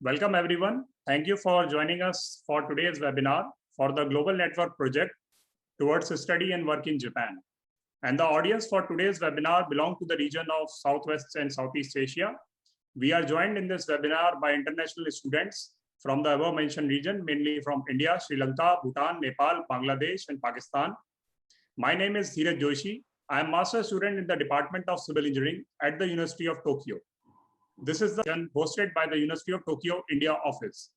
Welcome everyone. Thank you for joining us for today's webinar for the Global Network Project towards study and work in Japan. And the audience for today's webinar belong to the region of Southwest and Southeast Asia. We are joined in this webinar by international students from the above mentioned region, mainly from India, Sri Lanka, Bhutan, Nepal, Bangladesh, and Pakistan. My name is Dheeraj Joshi. I am master student in the Department of Civil Engineering at the University of Tokyo. This is the session hosted by the University of Tokyo, India office.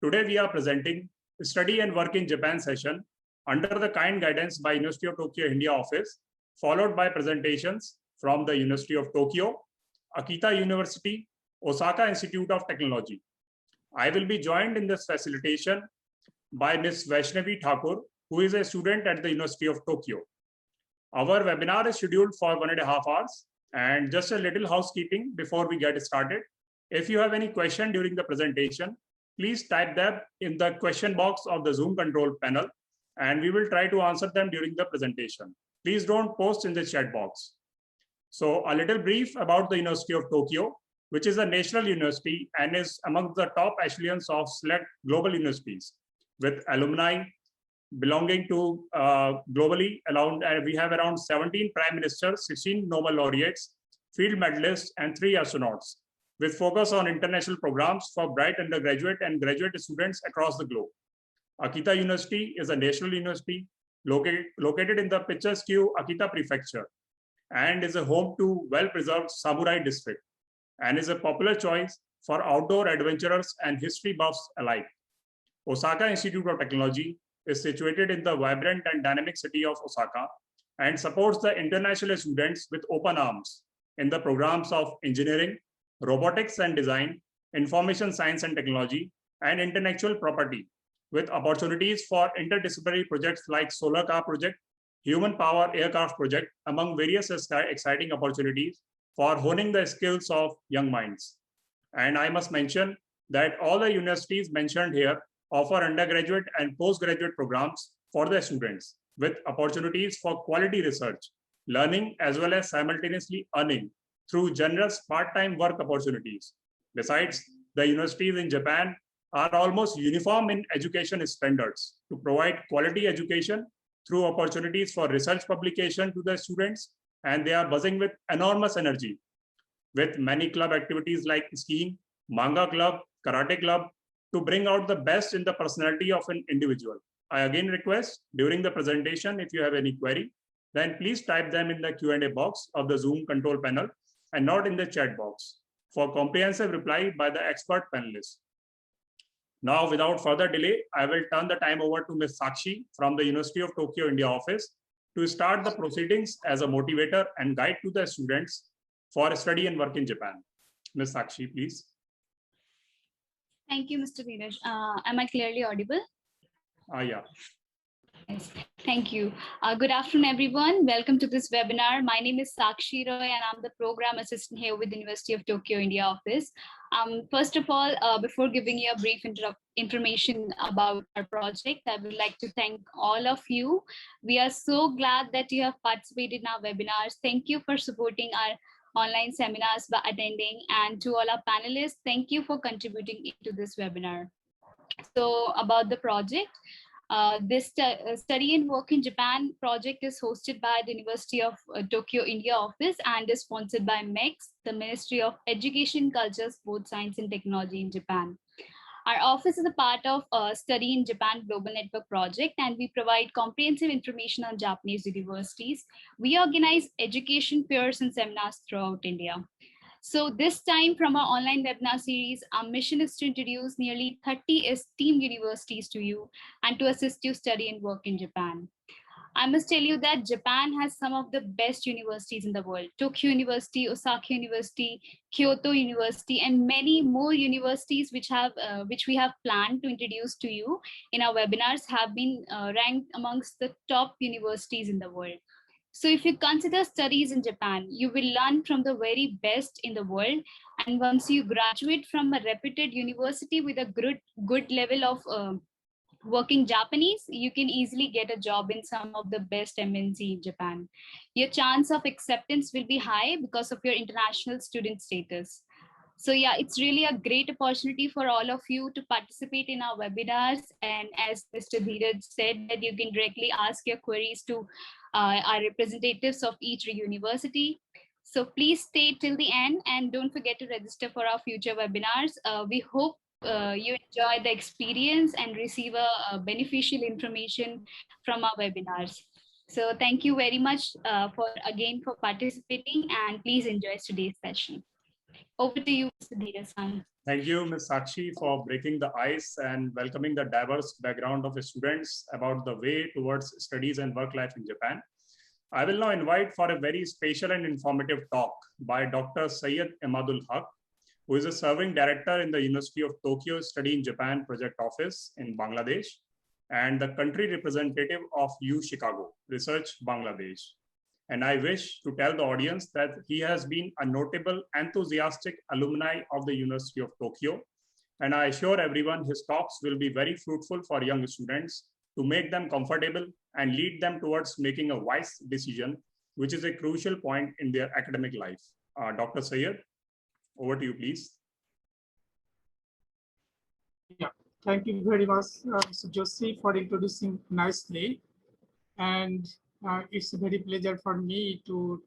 Today we are presenting Study and Work in Japan session under the kind guidance by University of Tokyo, India office, followed by presentations from the University of Tokyo, Akita University, Osaka Institute of Technology. I will be joined in this facilitation by Ms. Vaishnavi Thakur, who is a student at the University of Tokyo. Our webinar is scheduled for 1.5 hours. And just a little housekeeping before we get started. If you have any question during the presentation, please type them in the question box of the Zoom control panel, and we will try to answer them during the presentation. Please don't post in the chat box. So a little brief about the University of Tokyo, which is a national university and is among the top echelons of select global universities with alumni belonging to globally around, we have around 17 prime ministers, 16 Nobel laureates, field medalists, and 3 astronauts, with focus on international programs for bright undergraduate and graduate students across the globe. Akita University is a national university located in the picturesque Akita Prefecture and is a home to well-preserved samurai district and is a popular choice for outdoor adventurers and history buffs alike. Osaka Institute of Technology is situated in the vibrant and dynamic city of Osaka and supports the international students with open arms in the programs of engineering, robotics and design, information science and technology, and intellectual property, with opportunities for interdisciplinary projects like solar car project, human power aircraft project, among various exciting opportunities for honing the skills of young minds. And I must mention that all the universities mentioned here offer undergraduate and postgraduate programs for their students with opportunities for quality research, learning, as well as simultaneously earning through generous part-time work opportunities. Besides, the universities in Japan are almost uniform in education standards to provide quality education through opportunities for research publication to the students, and they are buzzing with enormous energy with many club activities like skiing, manga club, karate club, to bring out the best in the personality of an individual. I again request during the presentation, if you have any query, then please type them in the Q&A box of the Zoom control panel and not in the chat box for comprehensive reply by the expert panelists. Now, without further delay, I will turn the time over to Ms. Sakshi from the University of Tokyo, India office to start the proceedings as a motivator and guide to the students for study and work in Japan. Ms. Sakshi, please. Thank you, Mr. Dheeraj. Am I clearly audible? Yeah. Yes. Thank you. Good afternoon, everyone. Welcome to this webinar. My name is Sakshi Roy, and I'm the program assistant here with the University of Tokyo, India office. First of all, before giving you a brief information about our project, I would like to thank all of you. We are so glad that you have participated in our webinars. Thank you for supporting our online seminars by attending, and to all our panelists, thank you for contributing to this webinar. So about the project, this Study and Work in Japan project is hosted by the University of Tokyo, India office and is sponsored by MEX, the Ministry of Education, Culture, Sports, Science and Technology in Japan. Our office is a part of Study in Japan Global Network project, and we provide comprehensive information on Japanese universities. We organize education fairs and seminars throughout India. So this time from our online webinar series, our mission is to introduce nearly 30 esteemed universities to you and to assist you study and work in Japan. I must tell you that Japan has some of the best universities in the world. Tokyo University, Osaka University, Kyoto University, and many more universities which we have planned to introduce to you in our webinars have been ranked amongst the top universities in the world. So if you consider studies in Japan, you will learn from the very best in the world. And once you graduate from a reputed university with a good level of working Japanese, you can easily get a job in some of the best MNC in Japan. Your chance of acceptance will be high because of your international student status. So yeah, it's really a great opportunity for all of you to participate in our webinars. And as Mr. Dheeraj said, that you can directly ask your queries to our representatives of each university. So please stay till the end and don't forget to register for our future webinars. We hope you enjoy the experience and receive a beneficial information from our webinars. So thank you very much for participating, and please enjoy today's session. Over to you, Mr. Dheeraj. Thank you, Ms. Sakshi, for breaking the ice and welcoming the diverse background of the students about the way towards studies and work life in Japan. I will now invite for a very special and informative talk by Dr. Syed Emadul Haq, who is a serving director in the University of Tokyo Study in Japan Project Office in Bangladesh and the country representative of U Chicago Research Bangladesh. And I wish to tell the audience that he has been a notable, enthusiastic alumni of the University of Tokyo. And I assure everyone his talks will be very fruitful for young students to make them comfortable and lead them towards making a wise decision, which is a crucial point in their academic life. Dr. Syed, over to you, please. Yeah, thank you very much, Mr. Joshi, for introducing nicely. And it's a very pleasure for me to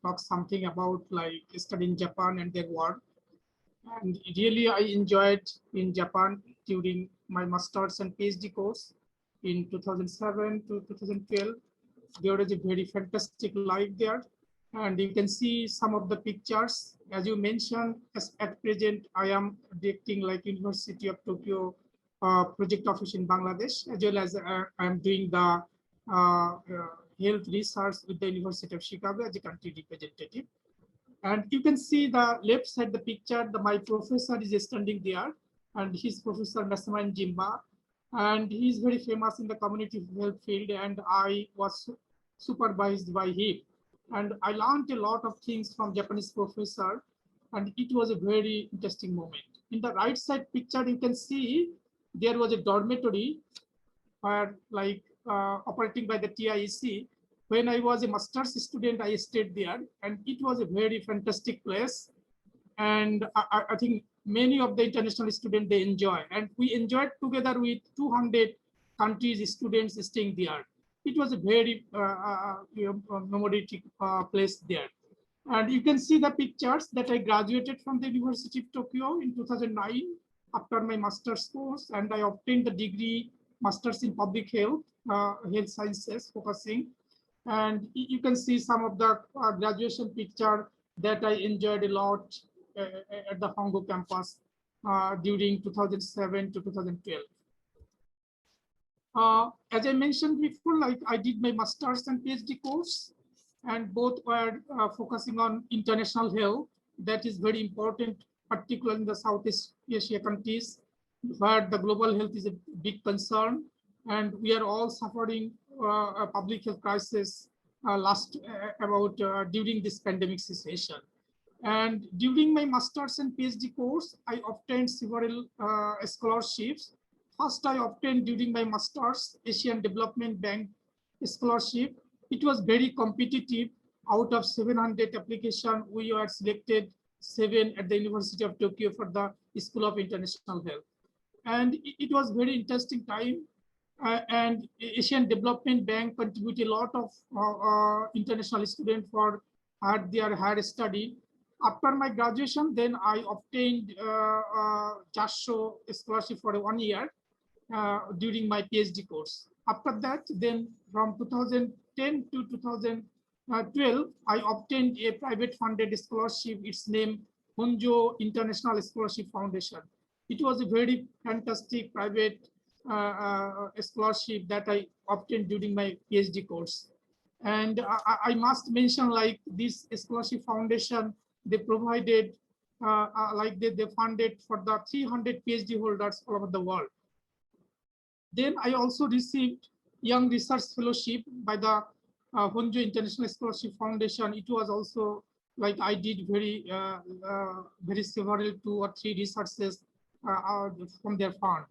talk something about like studying Japan and their work. And really, I enjoyed in Japan during my master's and PhD course in 2007 to 2012. There was a very fantastic life there. And you can see some of the pictures. As you mentioned, at present, I am directing like University of Tokyo project office in Bangladesh, as well as I am doing the health research with the University of Chicago as a country representative. And you can see the left side, the picture, my professor is standing there, and his professor Nasaman Jimba, and he is very famous in the community health field, and I was supervised by him. And I learned a lot of things from Japanese professor, and it was a very interesting moment. In the right side picture, you can see there was a dormitory where like operating by the TIEC. When I was a master's student, I stayed there, and it was a very fantastic place. And I think many of the international students, they enjoy. And we enjoyed together with 200 countries students staying there. It was a very memorable place there. And you can see the pictures that I graduated from the University of Tokyo in 2009 after my master's course, and I obtained the degree master's in public health, health sciences focusing. And you can see some of the graduation picture that I enjoyed a lot at the Hongo campus during 2007 to 2012. As I mentioned before, like I did my master's and PhD course, and both were focusing on international health. That is very important, particularly in the Southeast Asia countries, where the global health is a big concern, and we are all suffering a public health crisis during this pandemic situation. And during my master's and PhD course, I obtained several scholarships. First, I obtained during my master's Asian Development Bank scholarship. It was very competitive. Out of 700 applications, we were selected 7 at the University of Tokyo for the School of International Health. And it was very interesting time. And Asian Development Bank contributed a lot of international students for their higher study. After my graduation, then I obtained JASHO scholarship for 1 year during my PhD course. After that, then from 2010 to 2012, I obtained a private funded scholarship. Its name Honjo International Scholarship Foundation. It was a very fantastic private scholarship that I obtained during my PhD course. And I must mention, like this scholarship foundation, they provided, they funded for the 300 PhD holders all over the world. Then I also received Young Research Fellowship by the Honjo International Scholarship Foundation. It was also like I did very several 2 or 3 researches from their fund.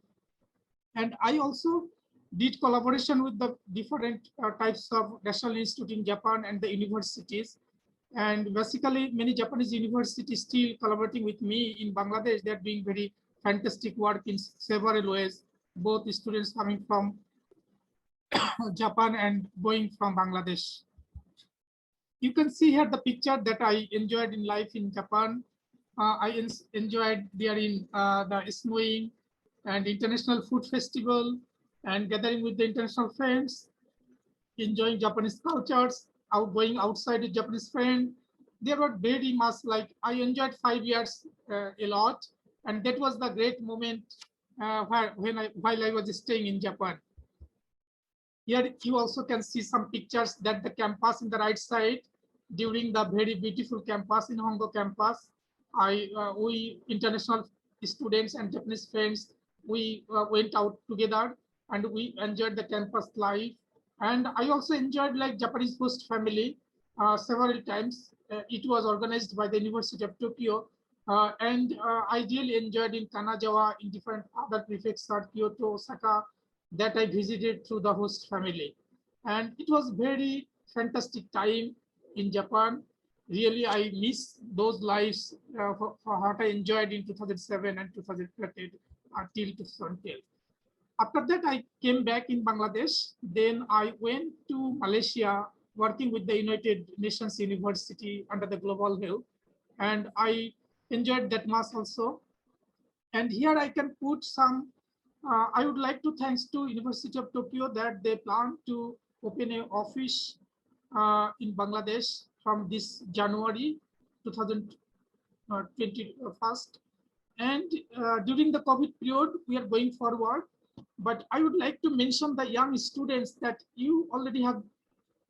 And I also did collaboration with the different types of national institute in Japan and the universities. And basically, many Japanese universities still collaborating with me in Bangladesh. They're doing very fantastic work in several ways, both students coming from Japan and going from Bangladesh. You can see here the picture that I enjoyed in life in Japan. I enjoyed there in the snowing and international food festival and gathering with the international friends, enjoying Japanese cultures, going outside with Japanese friends. They were very much like I enjoyed 5 years a lot, and that was the great moment while I was staying in Japan. Here you also can see some pictures that the campus in the right side during the very beautiful campus in Hongo campus. We international students and Japanese friends, we went out together and we enjoyed the campus life. And I also enjoyed like Japanese host family several times. It was organized by the University of Tokyo. I really enjoyed in Kanazawa, in different other prefectures, Kyoto, Osaka, that I visited through the host family. And it was very fantastic time in Japan. Really, I miss those lives for what I enjoyed in 2007 and 2013 until 2012. After that, I came back in Bangladesh. Then I went to Malaysia, working with the United Nations University under the Global Health. And I enjoyed that much also. And here I can put some, I would like to thanks to University of Tokyo that they plan to open an office in Bangladesh from this January 2021. And during the COVID period, we are going forward. But I would like to mention the young students that you already have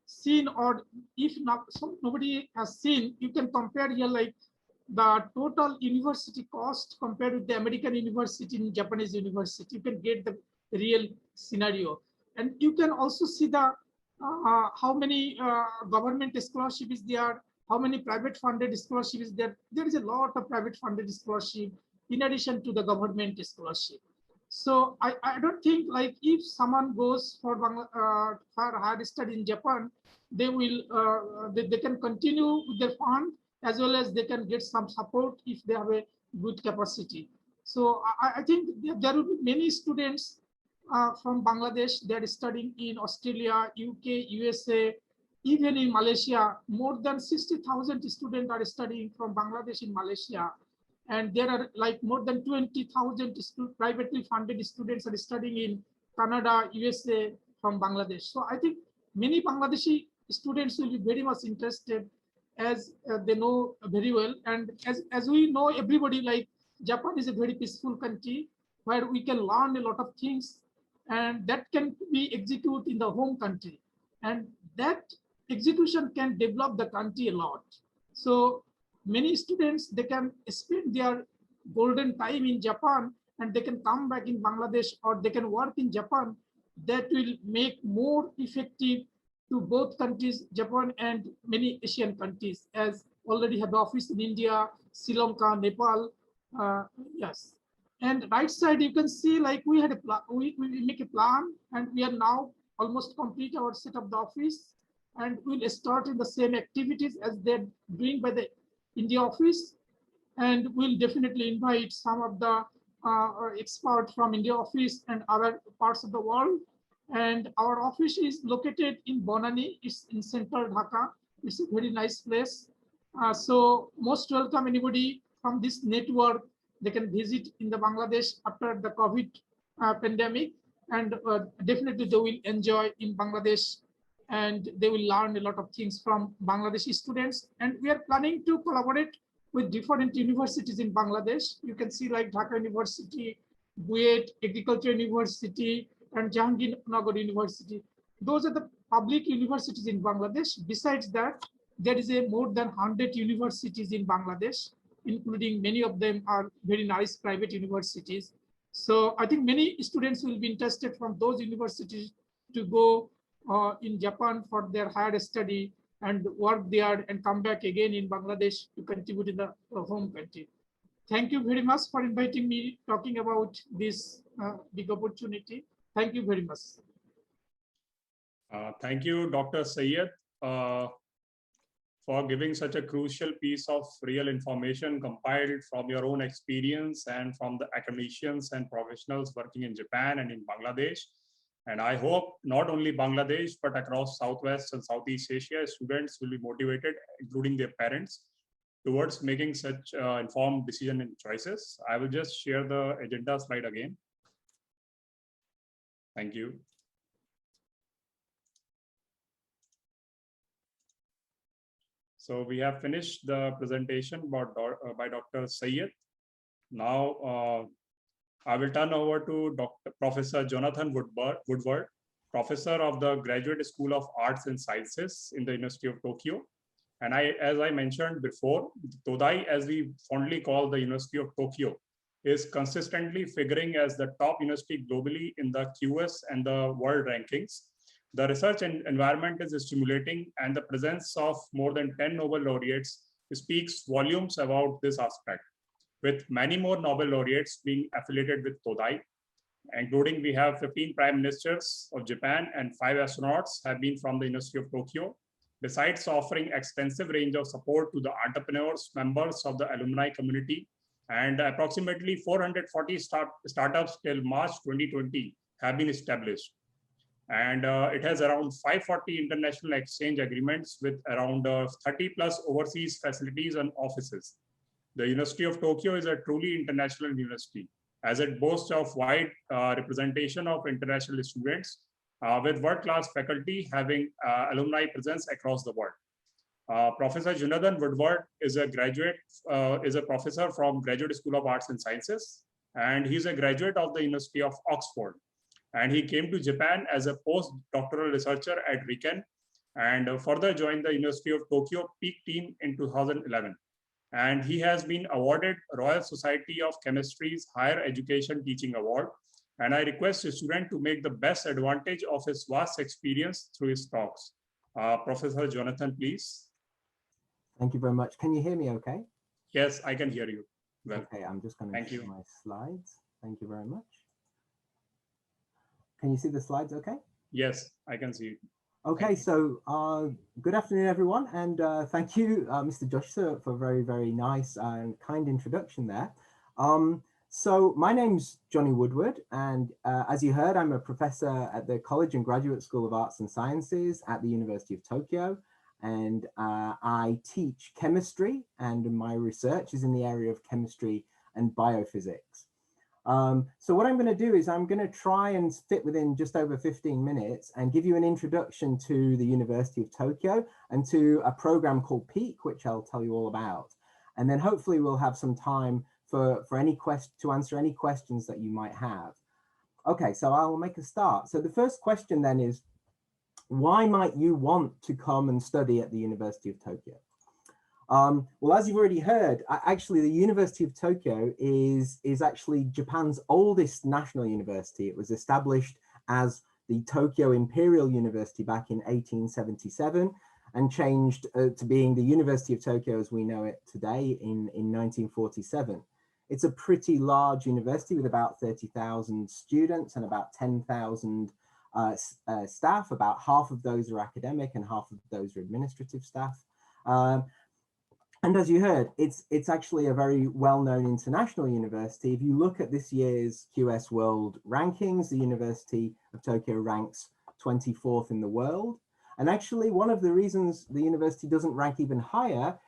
seen, or if not, so nobody has seen, you can compare here like the total university cost compared with the American university and Japanese university. You can get the real scenario. And you can also see the how many government scholarship is there, how many private funded scholarship is there. There is a lot of private funded scholarship in addition to the government scholarship. So I don't think like if someone goes for higher study in Japan, they will they can continue with their fund, as well as they can get some support if they have a good capacity. So I think there will be many students from Bangladesh. They are studying in Australia, UK, USA, even in Malaysia. More than 60,000 students are studying from Bangladesh in Malaysia. And there are like more than 20,000 privately funded students are studying in Canada, USA from Bangladesh. So I think many Bangladeshi students will be very much interested, as they know very well. And as we know, everybody, like Japan is a very peaceful country where we can learn a lot of things, and that can be executed in the home country. And that execution can develop the country a lot. So many students, they can spend their golden time in Japan and they can come back in Bangladesh, or they can work in Japan. That will make more effective to both countries, Japan and many Asian countries, as already have office in India, Sri Lanka, Nepal. Yes. And right side, you can see like we had a we make a plan, and we are now almost complete our set of the office, and we'll start in the same activities as they're doing by the India office. And we'll definitely invite some of the experts from India office and other parts of the world. And our office is located in Bonani. It's in central Dhaka. It's a very nice place. So most welcome anybody from this network. They can visit in the Bangladesh after the COVID pandemic, and definitely they will enjoy in Bangladesh, and they will learn a lot of things from Bangladeshi students. And we are planning to collaborate with different universities in Bangladesh. You can see like Dhaka University, Buet Agriculture University, and Jahangirnagar University. Those are the public universities in Bangladesh. Besides that, there is a more than 100 universities in Bangladesh, including many of them are very nice private universities. So I think many students will be interested from those universities to go in Japan for their higher study and work there and come back again in Bangladesh to contribute in the home country. Thank you very much for inviting me talking about this big opportunity. Thank you very much. Thank you, Dr. Syed, for giving such a crucial piece of real information compiled from your own experience and from the academicians and professionals working in Japan and in Bangladesh. And I hope not only Bangladesh, but across Southwest and Southeast Asia, students will be motivated, including their parents, towards making such informed decision and choices. I will just share the agenda slide again. Thank you. So we have finished the presentation by Dr. Syed. Now I will turn over to Professor Jonathan Woodward, Professor of the Graduate School of Arts and Sciences in the University of Tokyo. And as I mentioned before, Todai, as we fondly call the University of Tokyo, is consistently figuring as the top university globally in the QS and the world rankings. The research environment is stimulating, and the presence of more than 10 Nobel laureates speaks volumes about this aspect, with many more Nobel laureates being affiliated with Todai, including we have 15 prime ministers of Japan and 5 astronauts have been from the University of Tokyo, besides offering extensive range of support to the entrepreneurs, members of the alumni community, and approximately 440 startups till March 2020 have been established. And it has around 540 international exchange agreements with around 30 plus overseas facilities and offices. The University of Tokyo is a truly international university, as it boasts of wide representation of international students with world-class faculty having alumni presence across the world. Professor Jonathan Woodward is a professor from Graduate School of Arts and Sciences, and he's a graduate of the University of Oxford. And he came to Japan as a postdoctoral researcher at RIKEN and further joined the University of Tokyo Peak team in 2011. And he has been awarded Royal Society of Chemistry's Higher Education Teaching Award. And I request a student to make the best advantage of his vast experience through his talks. Professor Jonathan, please. Thank you very much. Can you hear me okay? Yes, I can hear you. Well, okay, I'm just going to share my slides. Thank you very much. Can you see the slides okay? Yes, I can see it. Okay, so good afternoon, everyone. And thank you, Mr. Josh, for a very, very nice and kind introduction there. So my name's Johnny Woodward, and as you heard, I'm a professor at the College and Graduate School of Arts and Sciences at the University of Tokyo. And I teach chemistry, and my research is in the area of chemistry and biophysics. So what I'm going to do is I'm going to try and fit within just over 15 minutes and give you an introduction to the University of Tokyo and to a program called PEAK, which I'll tell you all about. And then hopefully we'll have some time to answer any questions that you might have. Okay, so I'll make a start. So the first question then is, why might you want to come and study at the University of Tokyo? Well, as you've already heard, actually the University of Tokyo is actually Japan's oldest national university. It was established as the Tokyo Imperial University back in 1877 and changed to being the University of Tokyo as we know it today in 1947. It's a pretty large university with about 30,000 students and about 10,000 staff. About half of those are academic and half of those are administrative staff. And as you heard, it's actually a very well-known international university. If you look at this year's QS World Rankings, the University of Tokyo ranks 24th in the world. And actually, one of the reasons the university doesn't rank even higher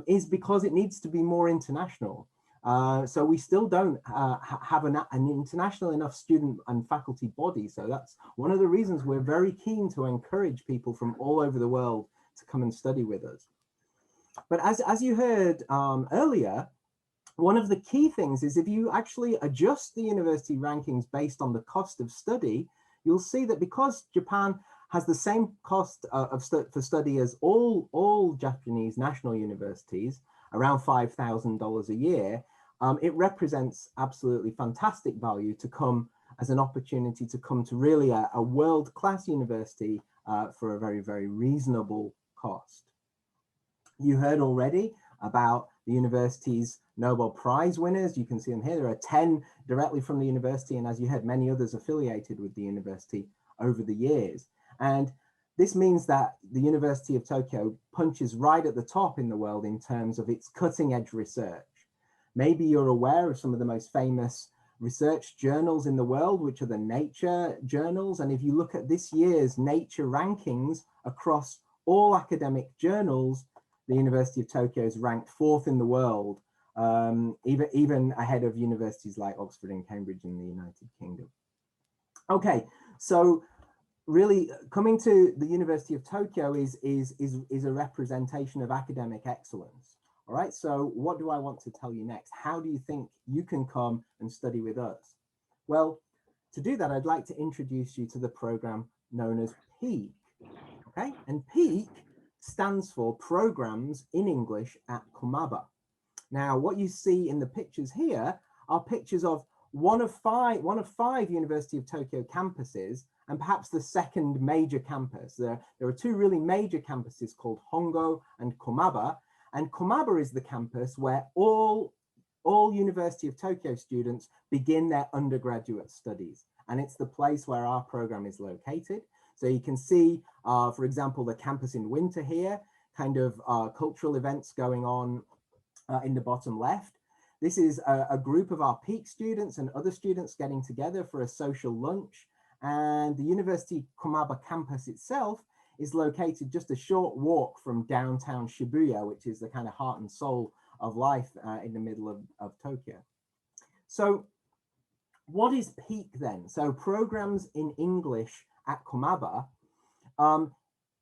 is because it needs to be more international. So we still don't have an international enough student and faculty body. So that's one of the reasons we're very keen to encourage people from all over the world to come and study with us. But as you heard earlier, one of the key things is if you actually adjust the university rankings based on the cost of study, you'll see that because Japan has the same cost for study as all Japanese national universities, around $5,000 a year, it represents absolutely fantastic value to come as an opportunity to come to really a world-class university for a very, very reasonable cost. You heard already about the university's Nobel Prize winners. You can see them here. There are 10 directly from the university, and as you heard, many others affiliated with the university over the years. And This means that the University of Tokyo punches right at the top in the world in terms of its cutting edge research. Maybe you're aware of some of the most famous research journals in the world, which are the Nature journals. And if you look at this year's Nature rankings across all academic journals, the University of Tokyo is ranked 4th in the world, even ahead of universities like Oxford and Cambridge in the United Kingdom. Okay, so really coming to the University of Tokyo is a representation of academic excellence. All right, so what do I want to tell you next? How do you think you can come and study with us? Well, to do that, I'd like to introduce you to the program known as PEAK. Okay, and PEAK stands for Programs in English at Komaba. Now, what you see in the pictures here are pictures of one of five University of Tokyo campuses, and perhaps the second major campus. There are 2 really major campuses called Hongo and Komaba. And Komaba is the campus where all University of Tokyo students begin their undergraduate studies. And it's the place where our program is located. So you can see, for example, the campus in winter here, kind of cultural events going on in the bottom left. This is a group of our PEAK students and other students getting together for a social lunch. And the University Komaba campus itself is located just a short walk from downtown Shibuya, which is the kind of heart and soul of life in the middle of Tokyo. So what is PEAK then? So Programs in English at Komaba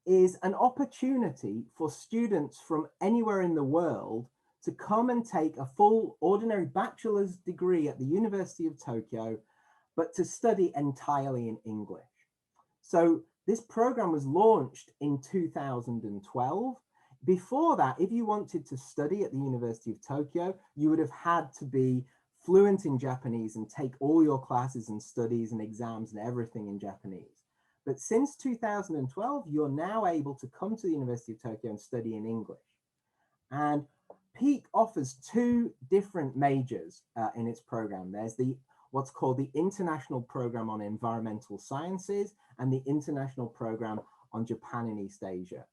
is an opportunity for students from anywhere in the world to come and take a full ordinary bachelor's degree at the University of Tokyo, but to study entirely in English. So this program was launched in 2012. Before that, if you wanted to study at the University of Tokyo, you would have had to be fluent in Japanese and take all your classes and studies and exams and everything in Japanese. But since 2012, you're now able to come to the University of Tokyo and study in English. And PEAK offers 2 different majors in its program. There's what's called the International Program on Environmental Sciences and the International Program on Japan and East Asia.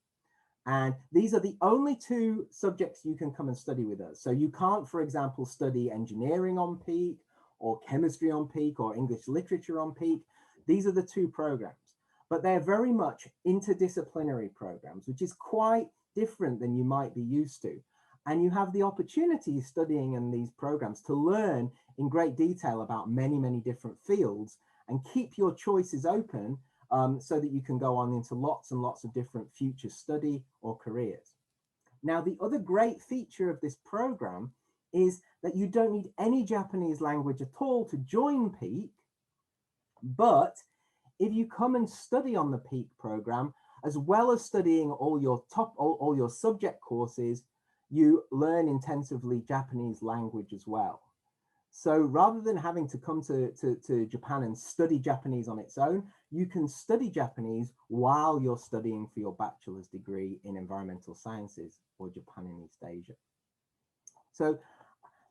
And these are the only 2 subjects you can come and study with us. So you can't, for example, study engineering on PEAK or chemistry on PEAK or English literature on PEAK. These are the 2 programs, but they're very much interdisciplinary programs, which is quite different than you might be used to. And you have the opportunity studying in these programs to learn in great detail about many, many different fields and keep your choices open so that you can go on into lots and lots of different future study or careers. Now, the other great feature of this program is that you don't need any Japanese language at all to join PEAK, but if you come and study on the PEAK program, as well as studying all your subject courses, you learn intensively Japanese language as well. So rather than having to come to Japan and study Japanese on its own, you can study Japanese while you're studying for your bachelor's degree in environmental sciences or Japan and East Asia. So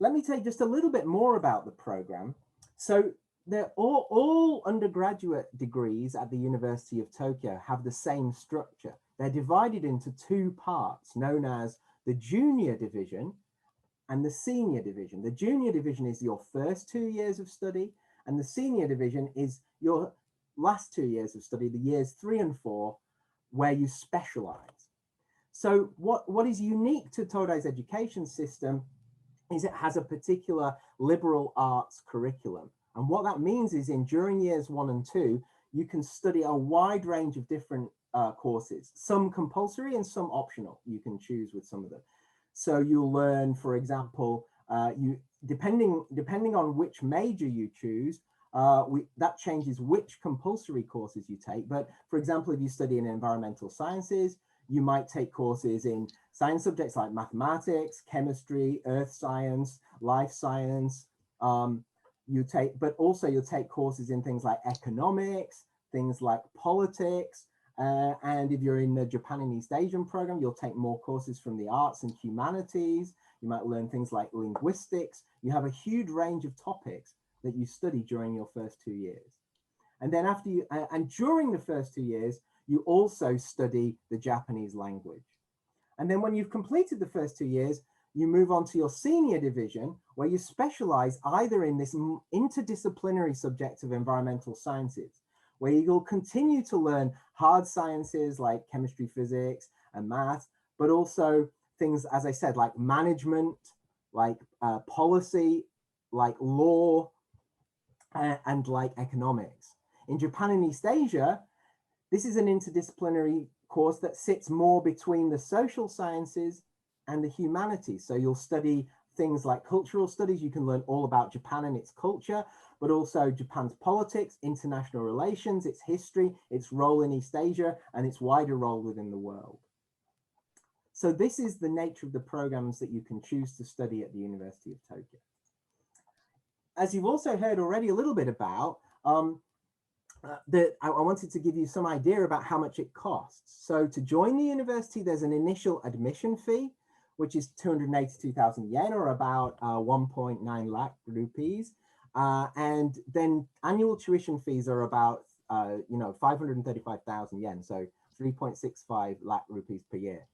let me tell you just a little bit more about the program. So they're all undergraduate degrees at the University of Tokyo have the same structure. They're divided into 2 parts known as the junior division and the senior division. The junior division is your first 2 years of study, and the senior division is your last 2 years of study, the years 3 and 4, where you specialize. So what is unique to Todai's education system is it has a particular liberal arts curriculum. And what that means is during years 1 and 2, you can study a wide range of different courses, some compulsory and some optional. You can choose with some of them. So you'll learn, for example, depending on which major you choose, that changes which compulsory courses you take. But for example, if you study in environmental sciences, you might take courses in science subjects like mathematics, chemistry, earth science, life science. But also you'll take courses in things like economics, things like politics. And if you're in the Japan and East Asian program, you'll take more courses from the arts and humanities. You might learn things like linguistics. You have a huge range of topics that you study during your first 2 years. And then during the first 2 years, you also study the Japanese language. And then when you've completed the first 2 years, you move on to your senior division, where you specialize either in this interdisciplinary subject of environmental sciences, where you'll continue to learn hard sciences like chemistry, physics, and math, but also things, as I said, like management, like policy, like law, and like economics. In Japan and East Asia, this is an interdisciplinary course that sits more between the social sciences and the humanities. So you'll study things like cultural studies. You can learn all about Japan and its culture, but also Japan's politics, international relations, its history, its role in East Asia, and its wider role within the world. So this is the nature of the programs that you can choose to study at the University of Tokyo. As you've also heard already a little bit about, I wanted to give you some idea about how much it costs. So to join the university, there's an initial admission fee, which is 282,000 yen, or about 1.9 lakh rupees. And then annual tuition fees are about 535,000 yen, so 3.65 lakh rupees per year.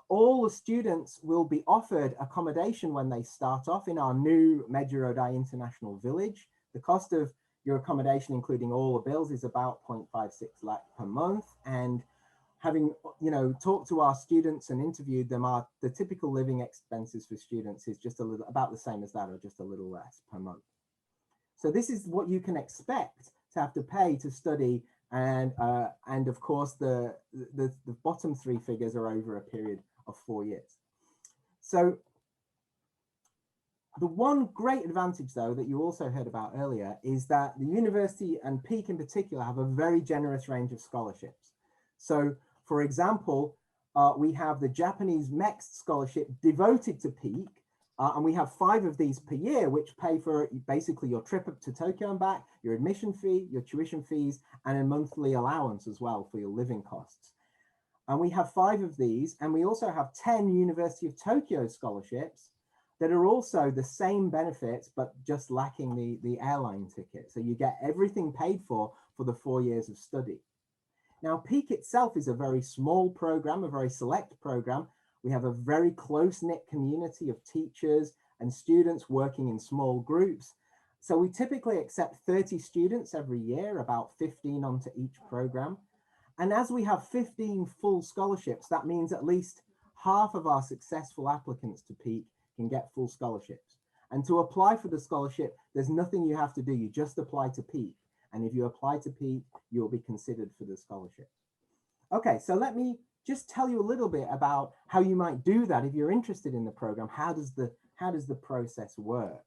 All the students will be offered accommodation when they start off in our new Meiji-Rodai International Village. The cost of your accommodation, including all the bills, is about 0.56 lakh per month. And having talked to our students and interviewed them, the typical living expenses for students is just about the same as that, or just a little less per month. So this is what you can expect to have to pay to study. And of course, the bottom three figures are over a period of 4 years. So the one great advantage, though, that you also heard about earlier is that the university, and Peak in particular, have a very generous range of scholarships. So, for example, we have the Japanese MEX scholarship devoted to Peak, and we have 5 of these per year, which pay for basically your trip up to Tokyo and back, your admission fee, your tuition fees, and a monthly allowance as well for your living costs. And we have 5 of these, and we also have 10 University of Tokyo scholarships that are also the same benefits, but just lacking the airline ticket. So you get everything paid for the 4 years of study. Now, Peak itself is a very small program, a very select program. We have a very close-knit community of teachers and students working in small groups. So we typically accept 30 students every year, about 15 onto each program. And as we have 15 full scholarships, that means at least half of our successful applicants to Peak can get full scholarships. And to apply for the scholarship, there's nothing you have to do. You just apply to Peak. And if you apply to Peak, you'll be considered for the scholarship. Okay, so let me just tell you a little bit about how you might do that if you're interested in the program. How does the process work?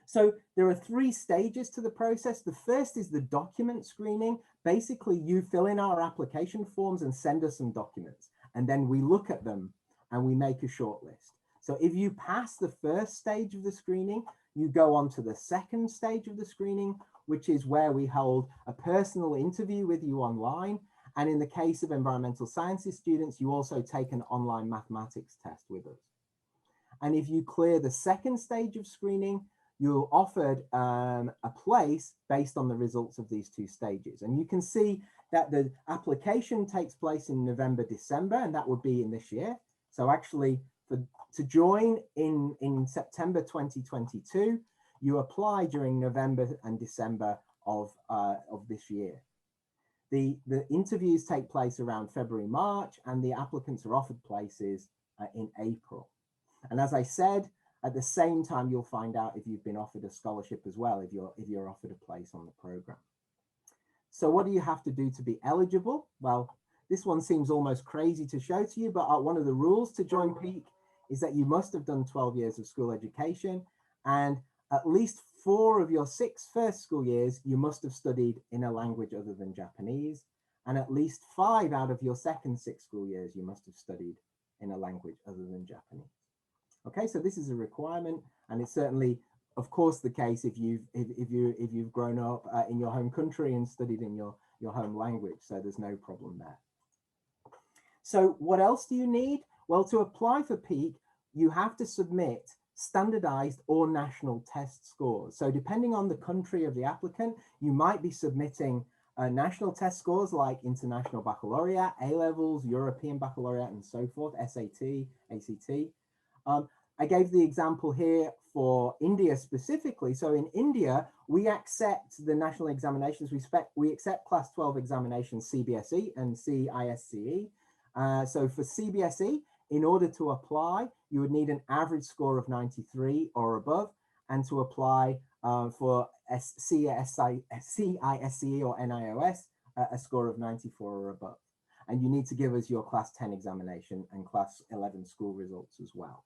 So there are 3 stages to the process. The first is the document screening. Basically, you fill in our application forms and send us some documents, and then we look at them and we make a short list. So if you pass the first stage of the screening, you go on to the second stage of the screening, which is where we hold a personal interview with you online. And in the case of environmental sciences students, you also take an online mathematics test with us. And if you clear the second stage of screening, you're offered a place based on the results of these 2 stages. And you can see that the application takes place in November, December, and that would be in this year. So actually, to join in September 2022, you apply during November and December of this year. The interviews take place around February, March, and the applicants are offered places in April. And as I said, at the same time, you'll find out if you've been offered a scholarship as well, if you're offered a place on the program. So what do you have to do to be eligible? Well, this one seems almost crazy to show to you, but one of the rules to join Peak is that you must have done 12 years of school education, and at least 4 of your 6 first school years, you must have studied in a language other than Japanese, and at least 5 out of your second 6 school years, you must have studied in a language other than Japanese. Okay, so this is a requirement, and it's certainly, of course, the case if you've grown up in your home country and studied in your home language. So there's no problem there. So what else do you need? Well, to apply for Peak, you have to submit standardized or national test scores. So depending on the country of the applicant, you might be submitting national test scores like International Baccalaureate, A-levels, European Baccalaureate, and so forth, SAT, ACT. I gave the example here for India specifically. So in India, we accept the national examinations. We accept class 12 examinations, CBSE and CISCE. So for CBSE, in order to apply, you would need an average score of 93 or above, and to apply for CISCE or NIOS, a score of 94 or above. And you need to give us your class 10 examination and class 11 school results as well.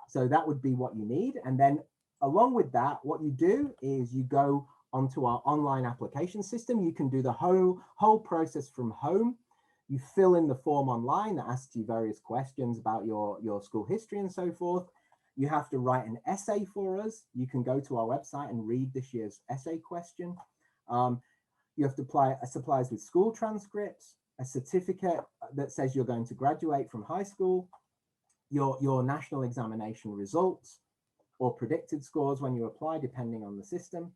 So that would be what you need. And then along with that, what you do is you go onto our online application system. You can do the whole process from home. You fill in the form online that asks you various questions about your school history and so forth. You have to write an essay for us. You can go to our website and read this year's essay question. You have to supply us with school transcripts, a certificate that says you're going to graduate from high school, your national examination results or predicted scores when you apply, depending on the system,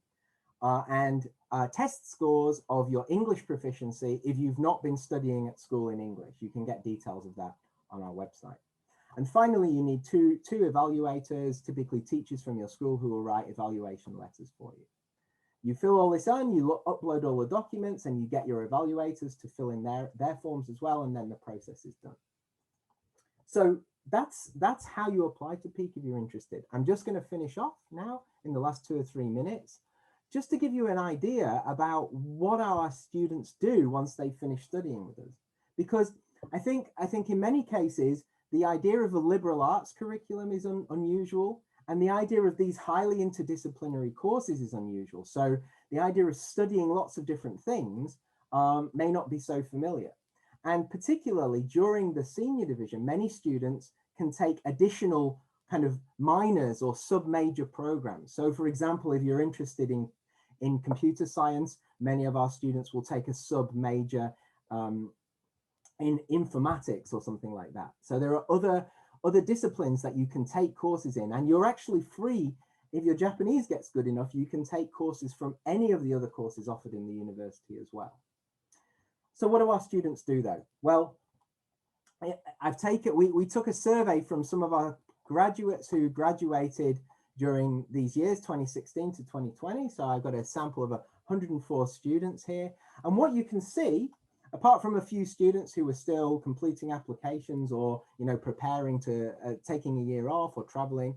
and test scores of your English proficiency if you've not been studying at school in English. You can get details of that on our website. And finally, you need two evaluators, typically teachers from your school, who will write evaluation letters for you. You fill all this in, you upload all the documents, and you get your evaluators to fill in their forms as well, and then the process is done. So that's how you apply to PEAK if you're interested. I'm just going to finish off now in the last 2 or 3 minutes, just to give you an idea about what our students do once they finish studying with us. Because I think in many cases, the idea of a liberal arts curriculum is unusual, and the idea of these highly interdisciplinary courses is unusual. So the idea of studying lots of different things may not be so familiar. And particularly during the senior division, many students can take additional kind of minors or sub-major programs. So for example, if you're interested in computer science, many of our students will take a sub-major in informatics or something like that. So there are other disciplines that you can take courses in, and you're actually free. If your Japanese gets good enough, you can take courses from any of the other courses offered in the university as well. So what do our students do though? Well, we took a survey from some of our graduates who graduated during these years, 2016 to 2020. So I've got a sample of 104 students here. And what you can see, apart from a few students who were still completing applications or, preparing to taking a year off or traveling,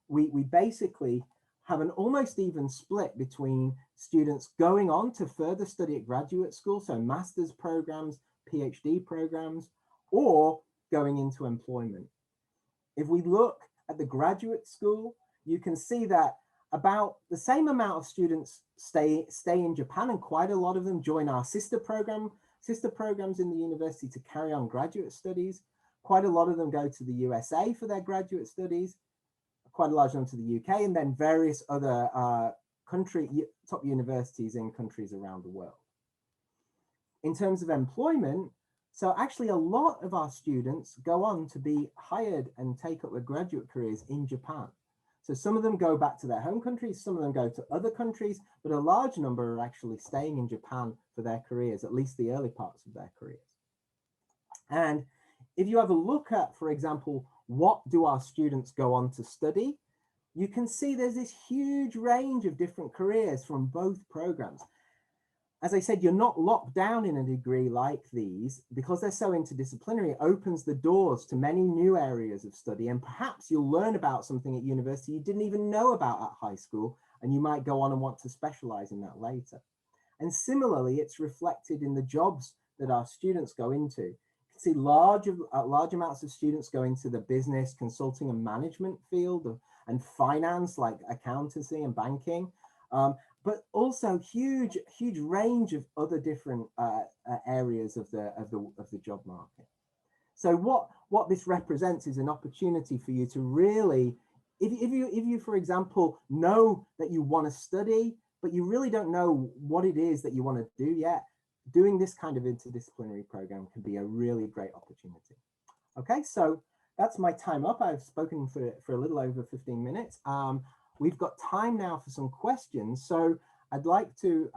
we basically have an almost even split between students going on to further study at graduate school, so master's programs, PhD programs, or going into employment. If we look at the graduate school, you can see that about the same amount of students stay in Japan, and quite a lot of them join our sister programs in the university to carry on graduate studies. Quite a lot of them go to the USA for their graduate studies, quite a large number to the UK, and then various other top universities in countries around the world. In terms of employment, so actually a lot of our students go on to be hired and take up their graduate careers in Japan. So some of them go back to their home countries, some of them go to other countries, but a large number are actually staying in Japan for their careers, at least the early parts of their careers. And if you have a look at, for example, what do our students go on to study, you can see there's this huge range of different careers from both programs. As I said, you're not locked down in a degree like these because they're so interdisciplinary. It opens the doors to many new areas of study, and perhaps you'll learn about something at university you didn't even know about at high school, and you might go on and want to specialize in that later. And similarly, it's reflected in the jobs that our students go into. You can see large amounts of students go into the business, consulting and management field and finance, like accountancy and banking. But also huge range of other different areas of the job market. So what this represents is an opportunity for you to really, if you for example know that you want to study, but you really don't know what it is that you want to do yet, doing this kind of interdisciplinary program can be a really great opportunity. Okay, so that's my time up. I've spoken for a little over 15 minutes. We've got time now for some questions. So I'd like to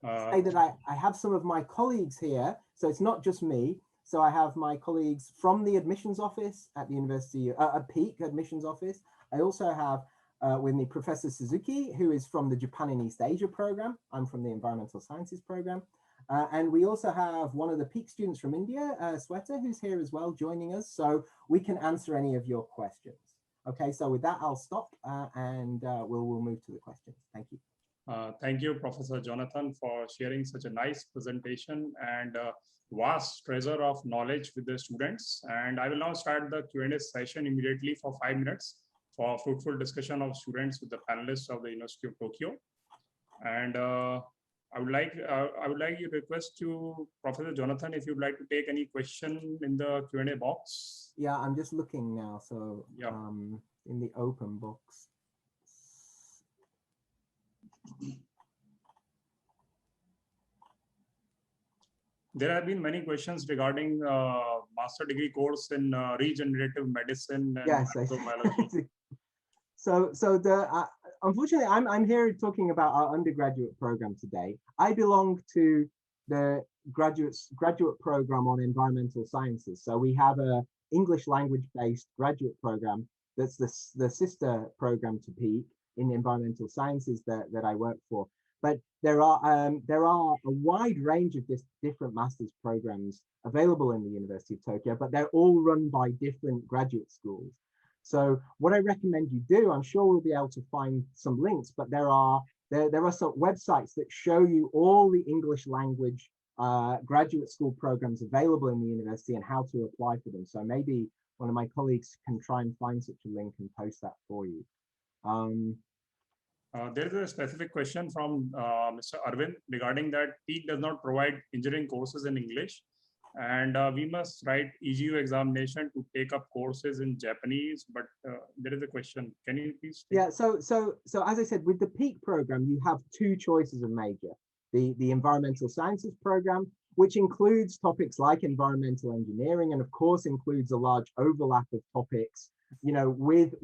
say that I have some of my colleagues here. So it's not just me. So I have my colleagues from the admissions office at the University, Peak admissions office. I also have with me Professor Suzuki, who is from the Japan and East Asia program. I'm from the Environmental Sciences program. And we also have one of the Peak students from India, Sweta, who's here as well, joining us. So we can answer any of your questions. Okay, so with that, I'll stop and we'll move to the questions. Thank you. Thank you, Professor Jonathan, for sharing such a nice presentation and vast treasure of knowledge with the students. And I will now start the Q&A session immediately for 5 minutes for fruitful discussion of students with the panelists of the University of Tokyo. And I would like you to request to Professor Jonathan if you'd like to take any question in the Q&A box. Yeah, I'm just looking now. So yeah. In the open box. There have been many questions regarding master degree course in regenerative medicine and yes, microbiology. So unfortunately, I'm here talking about our undergraduate program today. I belong to the graduate program on environmental sciences. So we have a English language based graduate program that's the sister program to Peak in environmental sciences that I work for. But there are a wide range of different master's programs available in the University of Tokyo, but they're all run by different graduate schools. So what I recommend you do, I'm sure we'll be able to find some links, but there are some websites that show you all the English language graduate school programs available in the university and how to apply for them. So maybe one of my colleagues can try and find such a link and post that for you. There is a specific question from Mr. Arvind regarding that Peak does not provide engineering courses in English, and we must write EGU examination to take up courses in Japanese. But there is a question. Can you please? Yeah. So as I said, with the Peak program, you have two choices of major: the environmental sciences program, which includes topics like environmental engineering, and of course includes a large overlap of topics, you know, with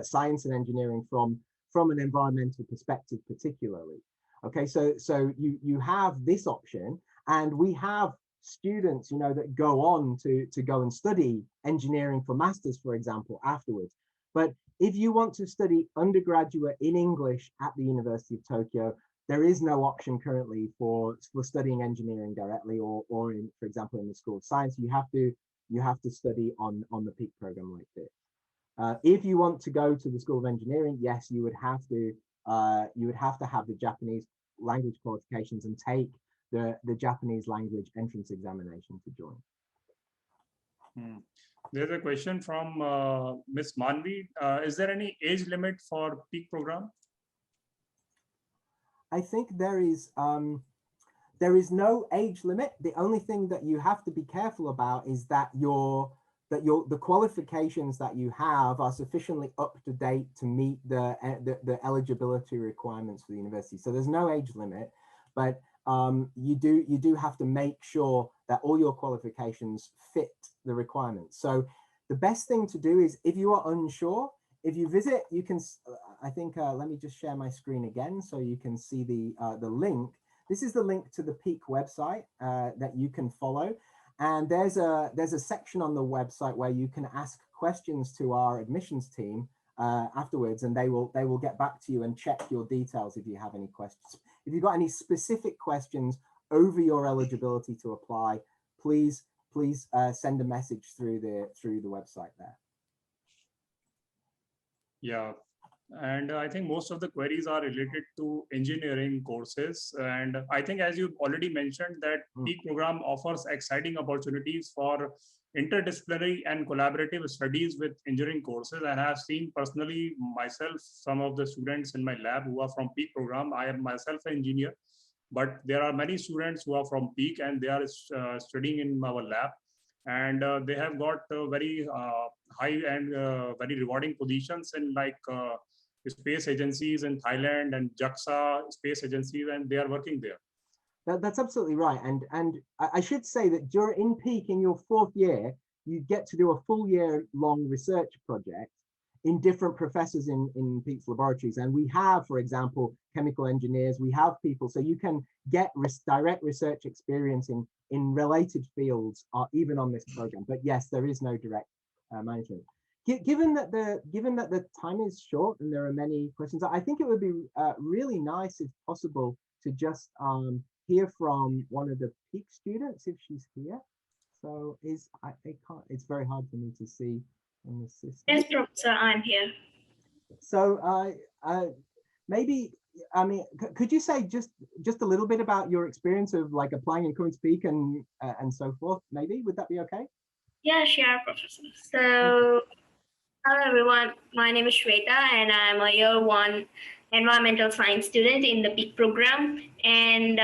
science and engineering from an environmental perspective, particularly. Okay, so you have this option, and we have students, you know, that go on to go and study engineering for masters, for example, afterwards. But if you want to study undergraduate in English at the University of Tokyo, there is no option currently for studying engineering directly, or in, for example, in the School of Science, you have to study on the Peak program like this. If you want to go to the School of Engineering, yes, you would have to have the Japanese language qualifications and take the Japanese language entrance examination to join. There's a question from Ms. Manvi. Is there any age limit for Peak program? I think there is no age limit. The only thing that you have to be careful about is that the qualifications that you have are sufficiently up to date to meet the eligibility requirements for the university. So there's no age limit, but you do have to make sure that all your qualifications fit the requirements. So the best thing to do is, if you are unsure, if you visit, you can, I think, let me just share my screen again so you can see the link. This is the link to the Peak website that you can follow. And there's a section on the website where you can ask questions to our admissions team afterwards, and they will get back to you and check your details if you have any questions. If you've got any specific questions over your eligibility to apply, please send a message through the website there. Yeah. And I think most of the queries are related to engineering courses. And I think, as you already mentioned, that Peak program offers exciting opportunities for interdisciplinary and collaborative studies with engineering courses. And I have seen personally myself, some of the students in my lab who are from Peak program. I am myself an engineer, but there are many students who are from Peak and they are studying in our lab. And they have got very high and very rewarding positions in like space agencies in Thailand and JAXA space agencies, and they are working there. That's absolutely right. And I should say that in Peak, in your 4th year, you get to do a full year long research project in different professors in Pete's laboratories. And we have, for example, chemical engineers, we have people, so you can get direct research experience in related fields, even on this program. But yes, there is no direct management. Given that the time is short and there are many questions, I think it would be really nice, if possible, to just hear from one of the Peak students if she's here. So it's very hard for me to see on the system. Yes, Professor, I'm here. So maybe, I mean, could you say just a little bit about your experience of like applying and coming to Peak and so forth? Maybe would that be okay? Yeah, sure, Professor. So, hello everyone. My name is Shweta, and I'm a year 1 environmental science student in the PEAK program. And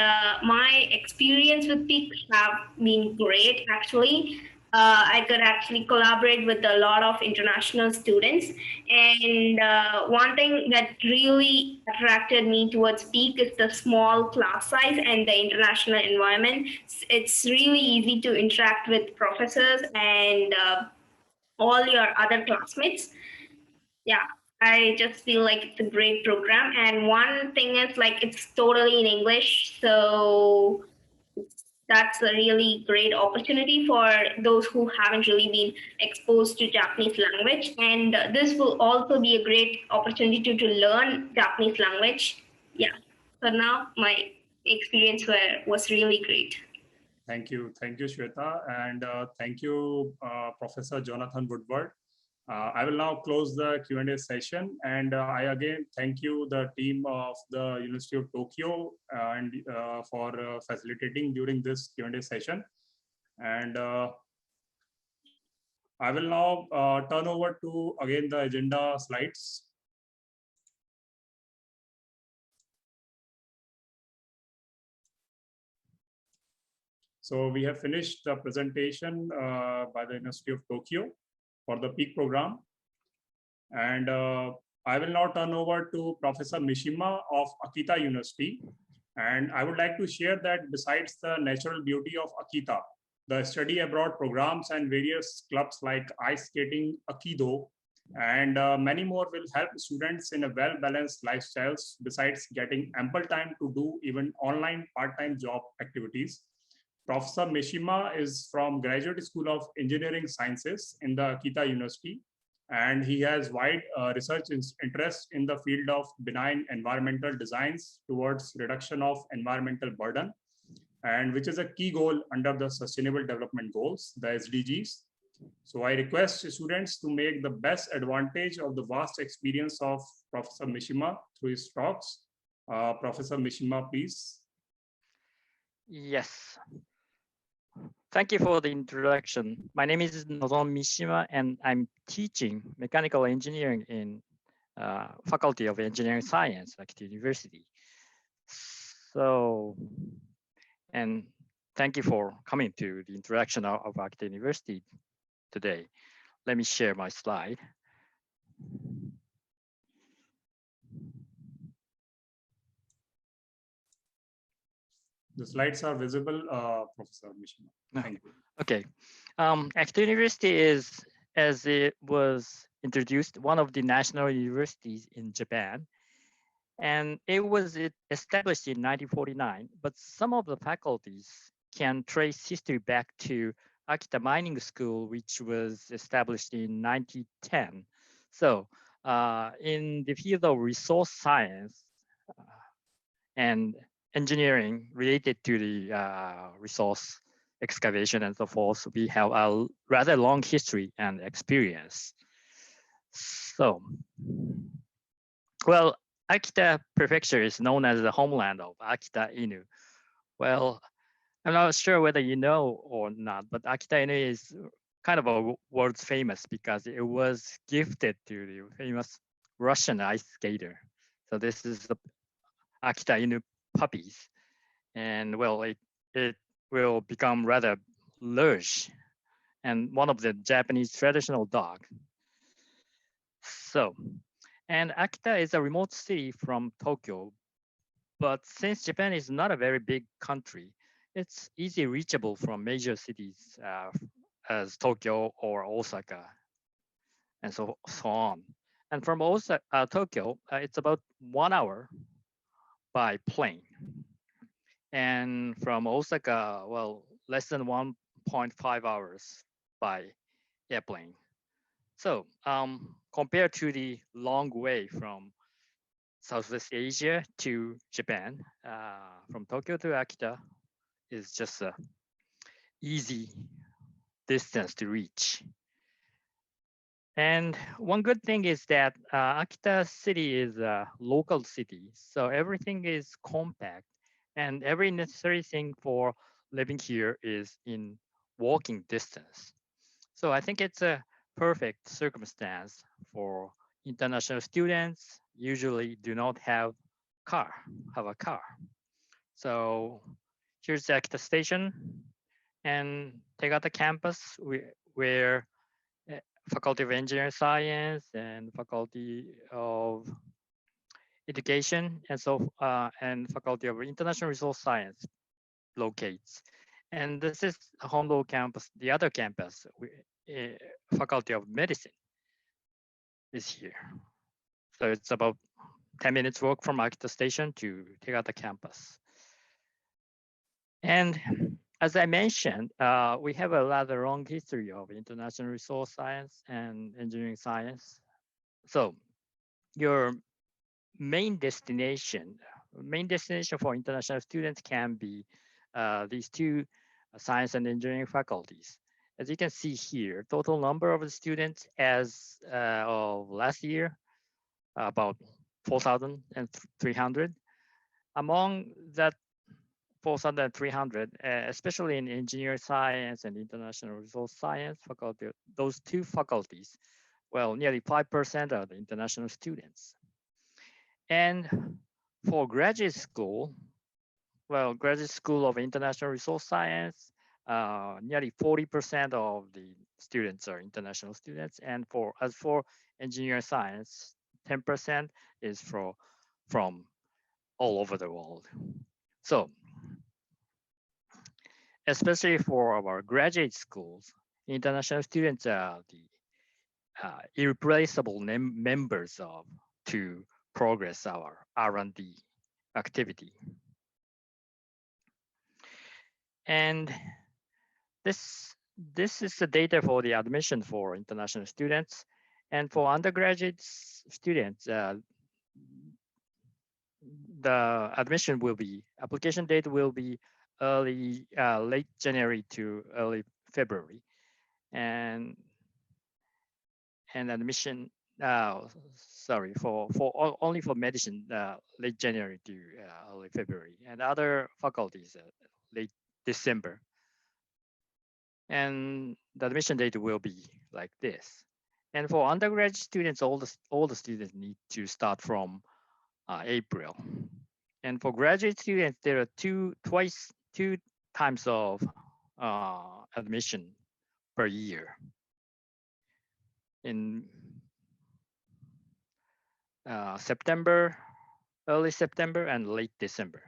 my experience with PEAK have been great, actually. I could actually collaborate with a lot of international students. And one thing that really attracted me towards PEAK is the small class size and the international environment. It's really easy to interact with professors and all your other classmates. Yeah, I just feel like it's a great program. And one thing is like it's totally in English, so that's a really great opportunity for those who haven't really been exposed to Japanese language. And this will also be a great opportunity to learn Japanese language. Yeah, so now my experience was really great. Thank you, Shweta, and thank you, Professor Jonathan Woodward. I will now close the Q&A session, and I again thank you, the team of the University of Tokyo, and for facilitating during this Q&A session. And I will now turn over to again the agenda slides. So we have finished the presentation by the University of Tokyo for the PEAK program. And I will now turn over to Professor Mishima of Akita University. And I would like to share that besides the natural beauty of Akita, the study abroad programs and various clubs like ice skating, Akido, and many more will help students in a well-balanced lifestyles besides getting ample time to do even online part-time job activities. Professor Mishima is from Graduate School of Engineering Sciences in the Akita University, and he has wide research interest in the field of benign environmental designs towards reduction of environmental burden, and which is a key goal under the Sustainable Development Goals, the SDGs. So I request students to make the best advantage of the vast experience of Professor Mishima through his talks. Professor Mishima, please. Yes. Thank you for the introduction. My name is Nozomi Mishima, and I'm teaching mechanical engineering in Faculty of Engineering Science at Akita University. So, and thank you for coming to the introduction of Akita University today. Let me share my slide. The slides are visible, Professor Mishima. Thank you. Okay. Akita University is, as it was introduced, one of the national universities in Japan. And it was established in 1949, but some of the faculties can trace history back to Akita Mining School, which was established in 1910. So in the field of resource science and engineering related to the resource excavation and so forth, we have a rather long history and experience. So, well, Akita Prefecture is known as the homeland of Akita Inu. Well, I'm not sure whether you know or not, but Akita Inu is kind of a world famous because it was gifted to the famous Russian ice skater. So this is the Akita Inu puppies. And well, it will become rather large and one of the Japanese traditional dog. So, and Akita is a remote city from Tokyo, but since Japan is not a very big country, it's easily reachable from major cities as Tokyo or Osaka, and so on. And from Osaka, Tokyo, it's about 1 hour by plane. And from Osaka, well, less than 1.5 hours by airplane. So compared to the long way from Southeast Asia to Japan, from Tokyo to Akita is just a easy distance to reach. And one good thing is that Akita city is a local city, so everything is compact, and every necessary thing for living here is in walking distance. So I think it's a perfect circumstance for international students usually do not have a car. So here's the Akita station and Tegata campus where Faculty of Engineering Science and Faculty of Education and Faculty of International Resource Science locates. And this is Hondo campus, the other campus, Faculty of Medicine is here. So it's about 10 minutes walk from Akita Station to Tegata campus. And as I mentioned, we have a rather long history of international resource science and engineering science. So your main destination for international students can be these two science and engineering faculties. As you can see here, total number of students as of last year, about 4,300. Among that 4,300, especially in engineering science and international resource science faculty, those two faculties, well, nearly 5% are the international students. And for graduate school, well, graduate school of international resource science, nearly 40% of the students are international students. And as for engineering science, 10% is from all over the world. So especially for our graduate schools, international students are the irreplaceable members to progress our R&D activity. And this is the data for the admission for international students. And for undergraduate students, the application date will be late January to early February, and admission only for medicine late January to early February, and other faculties late December. And the admission date will be like this. And for undergraduate students, all the students need to start from April. And for graduate students, there are two times of admission per year in September, early September, and late December.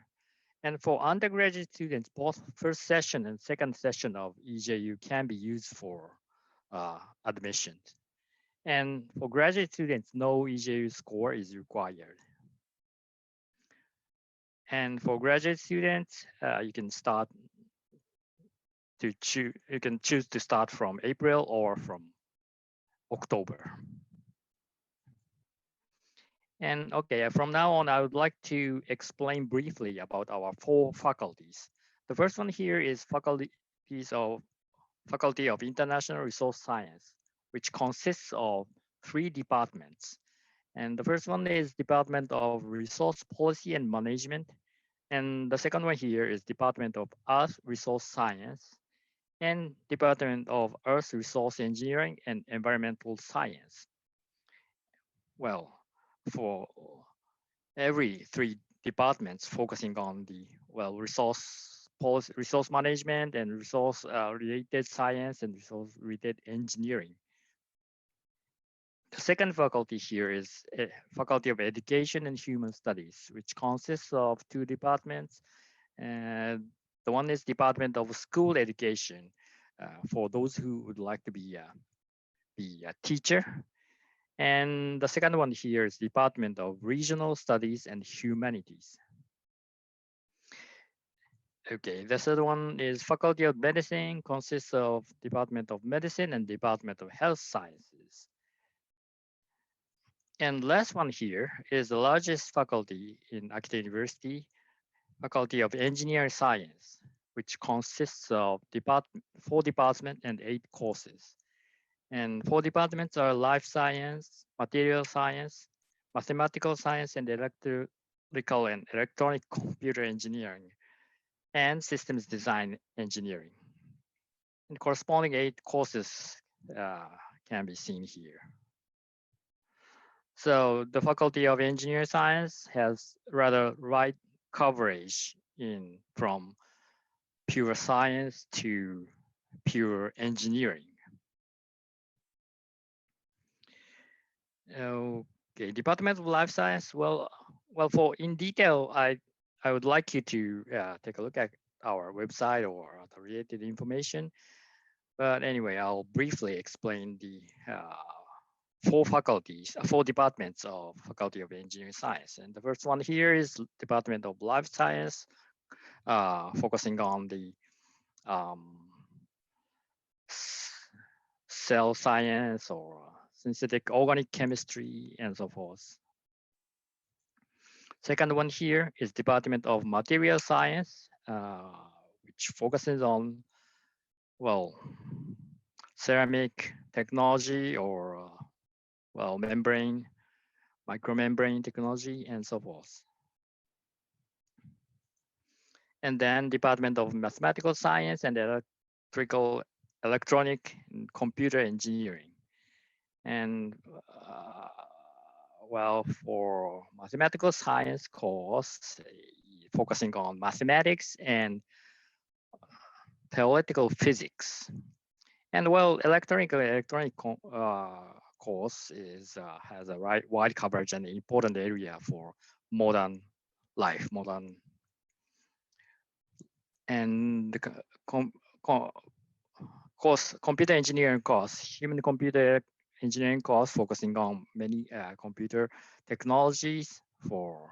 And for undergraduate students, both first session and second session of EJU can be used for admissions. And for graduate students, no EJU score is required. And for graduate students, you can choose to start from April or from October. And okay, from now on, I would like to explain briefly about our 4 faculties. The first one here is Faculty of International Resource Science, which consists of 3 departments. And the first one is Department of Resource Policy and Management. And the second one here is Department of Earth Resource Science and Department of Earth Resource Engineering and Environmental Science. Well, for every 3 departments focusing on the resource policy, resource management, and resource related science and resource related engineering. The second faculty here is Faculty of Education and Human Studies, which consists of 2 departments. And the one is Department of School Education for those who would like to be a teacher. And the second one here is Department of Regional Studies and Humanities. Okay, the third one is Faculty of Medicine, consists of Department of Medicine and Department of Health Sciences. And last one here is the largest faculty in Akita University, Faculty of Engineering Science, which consists of 4 departments and 8 courses. And 4 departments are life science, material science, mathematical science, and electrical and electronic computer engineering, and systems design engineering. And corresponding 8 courses can be seen here. So the Faculty of Engineering Science has rather wide coverage from pure science to pure engineering. Okay, Department of Life Science. Well, for in detail, I would like you to take a look at our website or the related information. But anyway, I'll briefly explain the 4 departments of Faculty of Engineering Science. And the first one here is Department of Life Science, focusing on the cell science or synthetic organic chemistry and so forth. Second one here is Department of Material Science, which focuses on, well, ceramic technology or, well, membrane, micromembrane technology and so forth. And then Department of Mathematical Science and Electrical, Electronic and Computer Engineering. And well, for mathematical science course, focusing on mathematics and theoretical physics. And well, electronic course has a wide coverage and important area for modern life, and the computer engineering course, human computer engineering course, focusing on many computer technologies for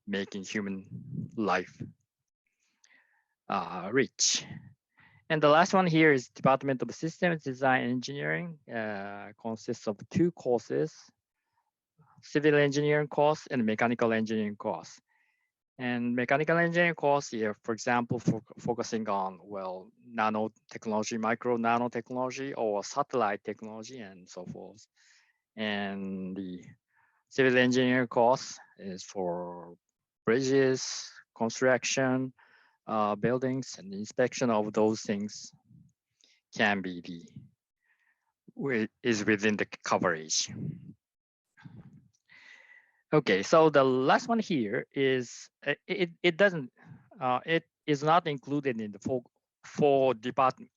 making human life rich. And the last one here is Department of Systems Design Engineering, consists of 2 courses, civil engineering course and mechanical engineering course. And mechanical engineering course here, for example, focusing on, well, nanotechnology, micro nanotechnology, or satellite technology and so forth. And the civil engineering course is for bridges, construction, buildings, and inspection of those things can be is within the coverage. Okay, so the last one here is it is not included in the 4 departments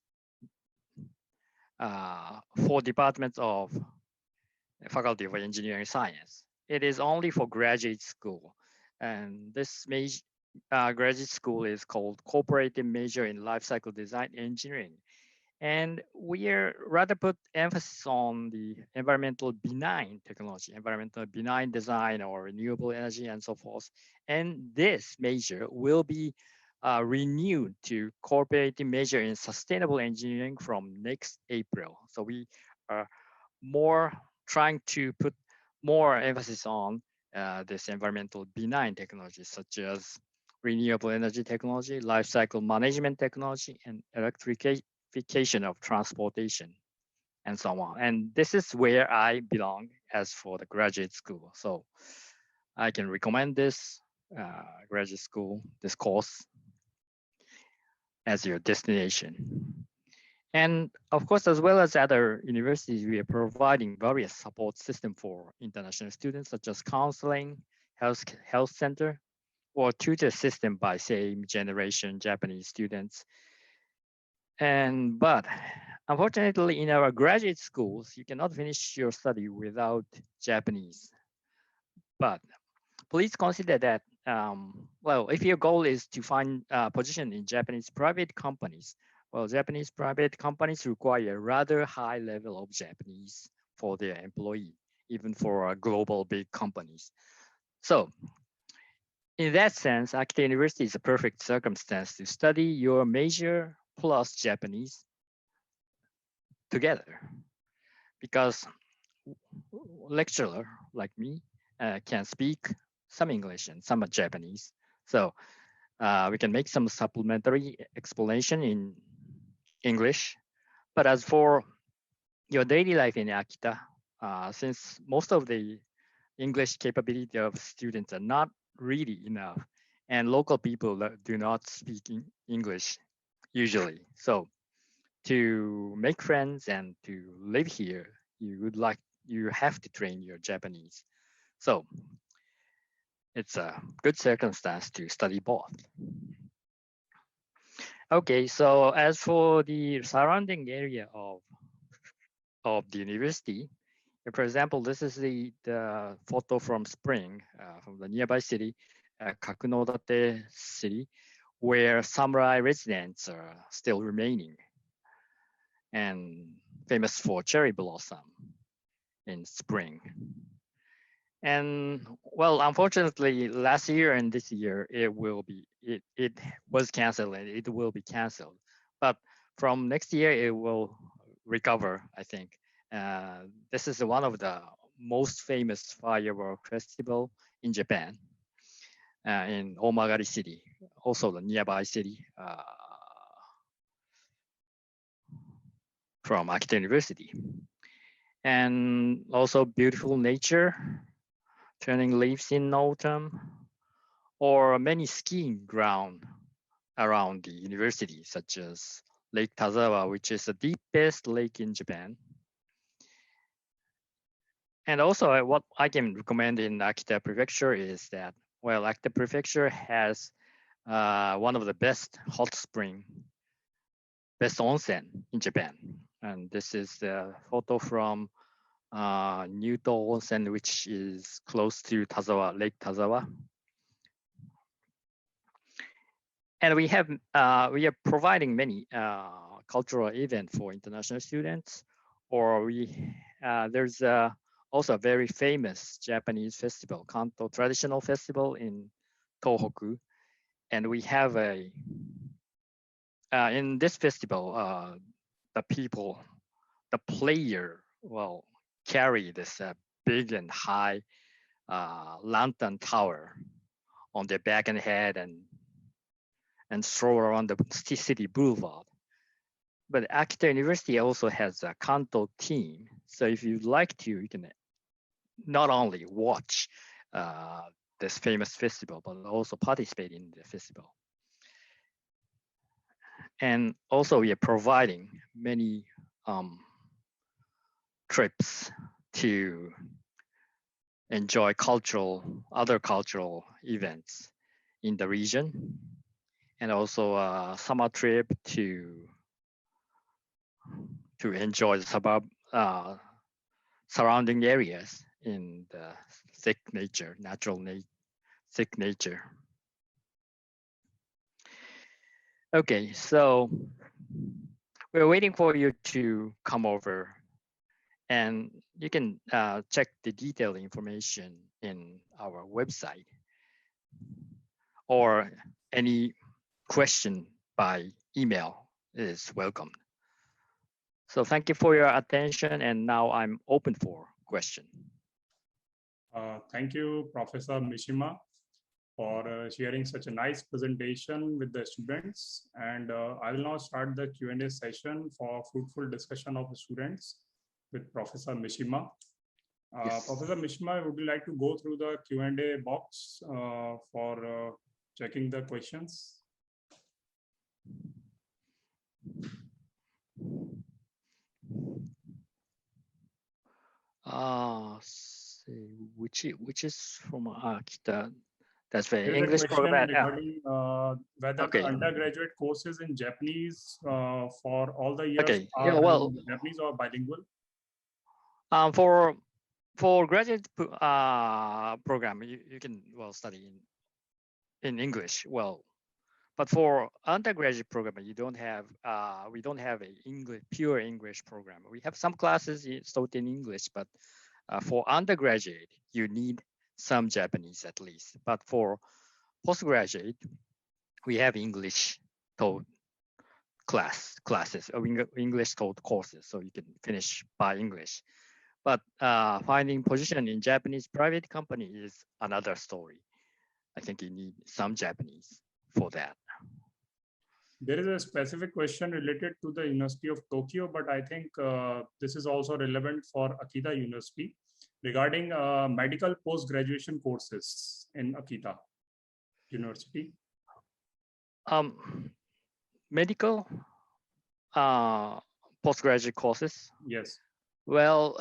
of Faculty of Engineering Science. It is only for graduate school, and this graduate school is called Cooperative Major in Life Cycle Design Engineering. And we rather put emphasis on the environmental benign technology, environmental benign design or renewable energy and so forth. And this major will be renewed to cooperative major in sustainable engineering from next April. So we are trying to put more emphasis on this environmental benign technology, such as renewable energy technology, life cycle management technology, and electrification of transportation and so on. And this is where I belong as for the graduate school. So I can recommend this graduate school, this course as your destination. And of course, as well as other universities, we are providing various support systems for international students, such as counseling, health center, or tutor system by same generation Japanese students. But unfortunately, in our graduate schools, you cannot finish your study without Japanese. But please consider that, well, if your goal is to find a position in Japanese private companies, well, Japanese private companies require a rather high level of Japanese for their employee, even for global big companies. So in that sense, Akita University is a perfect circumstance to study your major plus Japanese together, because lecturer like me can speak some English and some Japanese. So we can make some supplementary explanation in English. But as for your daily life in Akita, since most of the English capability of students are not really enough, and local people do not speak English usually. So to make friends and to live here, you have to train your Japanese. So it's a good circumstance to study both. Okay, so as for the surrounding area of the university, for example, this is the photo from spring from the nearby city, Kakunodate city, where samurai residents are still remaining and famous for cherry blossom in spring. And well, unfortunately, last year and this year, it was canceled and it will be canceled. But from next year, it will recover, I think. This is one of the most famous firework festival in Japan, in Omagari City, also the nearby city from Akita University. And also beautiful nature, turning leaves in autumn, or many skiing ground around the university, such as Lake Tazawa, which is the deepest lake in Japan. And also what I can recommend in Akita Prefecture is that, well, Akita Prefecture has one of the best hot spring, best onsen in Japan. And this is the photo from Nyuto Onsen, which is close to Tazawa, Lake Tazawa. And we are providing many cultural events for international students, or there's also a very famous Japanese festival, Kanto traditional festival in Tohoku. And we have in this festival, the player will carry this big and high lantern tower on their back and head and stroll around the city boulevard. But Akita University also has a Kanto team. So if you'd like to, you can not only watch this famous festival, but also participate in the festival. And also we are providing many trips to enjoy other cultural events in the region, and also a summer trip to enjoy the surrounding areas in the thick nature, thick nature. Okay, so we're waiting for you to come over, and you can check the detailed information in our website, or any question by email is welcome. So thank you for your attention, and now I'm open for question. Thank you, Professor Mishima, for sharing such a nice presentation with the students. And I will now start the Q&A session for fruitful discussion of the students with Professor Mishima. Yes. Professor Mishima, would you like to go through the Q&A box for checking the questions? Which is from Akita. That's the There's English a question program. regarding whether Okay. the undergraduate courses in Japanese for all the years Okay. are Yeah, well, Japanese or bilingual? For graduate program, you can study in English. Well, but for undergraduate program, you don't have we don't have a pure English program. We have some classes taught in English, but for undergraduate, you need some Japanese at least. But for postgraduate, we have English taught classes or English taught courses, so you can finish by English. But finding position in Japanese private company is another story. I think you need some Japanese for that. There is a specific question related to the University of Tokyo, but I think this is also relevant for Akita University regarding medical post-graduation courses in Akita University. Medical postgraduate courses? Yes. Well,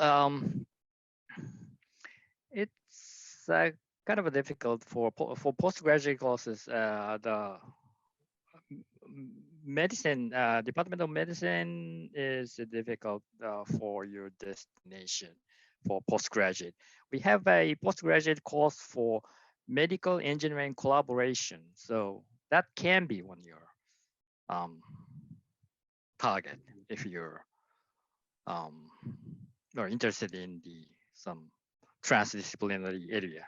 it's kind of difficult for postgraduate courses. The medicine Department of Medicine is difficult for your destination for postgraduate. We have a postgraduate course for medical engineering collaboration, so that can be one your target if you're or interested in some transdisciplinary area.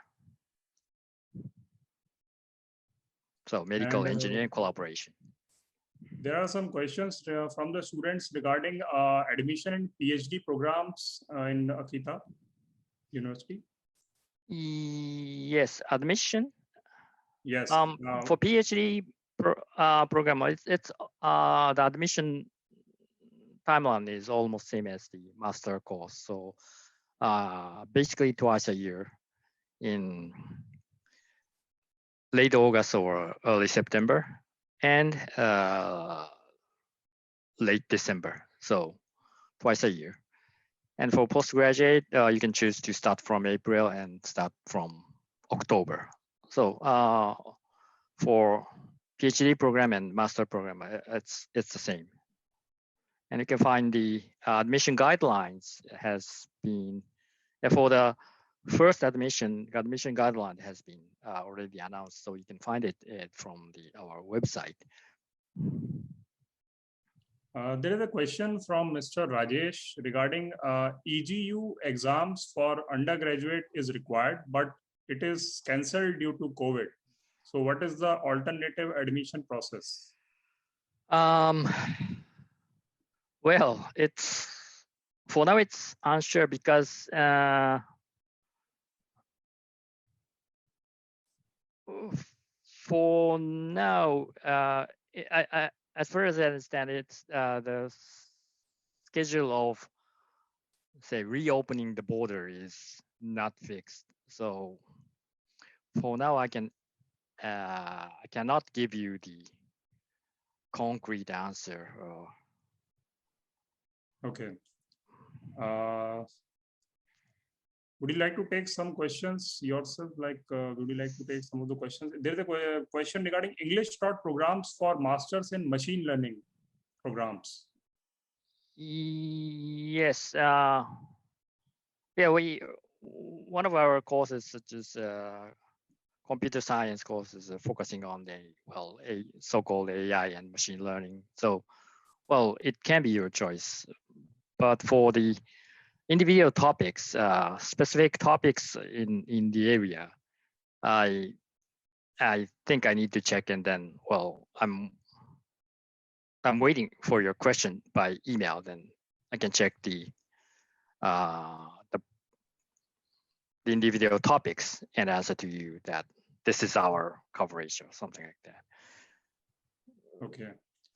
So medical engineering collaboration. There are some questions from the students regarding admission in PhD programs in Akita University. Yes, admission. Yes. For PhD program, it's the admission timeline is almost same as the master course. So basically twice a year in late August or early September and late December. So twice a year. And for postgraduate, you can choose to start from April and start from October. So for PhD program and master program, it's the same. And you can find the admission guidelines has been, for the first admission guideline has been already announced, so you can find it from our website. There is a question from Mr. Rajesh regarding EGU exams for undergraduate is required, but it is cancelled due to COVID. So what is the alternative admission process? Well, for now it's unsure because for now, as far as I understand, it's the schedule of, say, reopening the border is not fixed. So for now, I cannot give you the concrete answer. Okay. Would you like to take some questions yourself? Like, would you like to take some of the questions? There is a question regarding English taught programs for masters in machine learning programs. Yes. Yeah, one of our courses, such as computer science courses, focusing on a so-called AI and machine learning. So, well, it can be your choice, but for the individual topics, specific topics in the area, I think I need to check, and then, well, I'm waiting for your question by email. Then I can check the individual topics and answer to you that this is our coverage or something like that. Okay.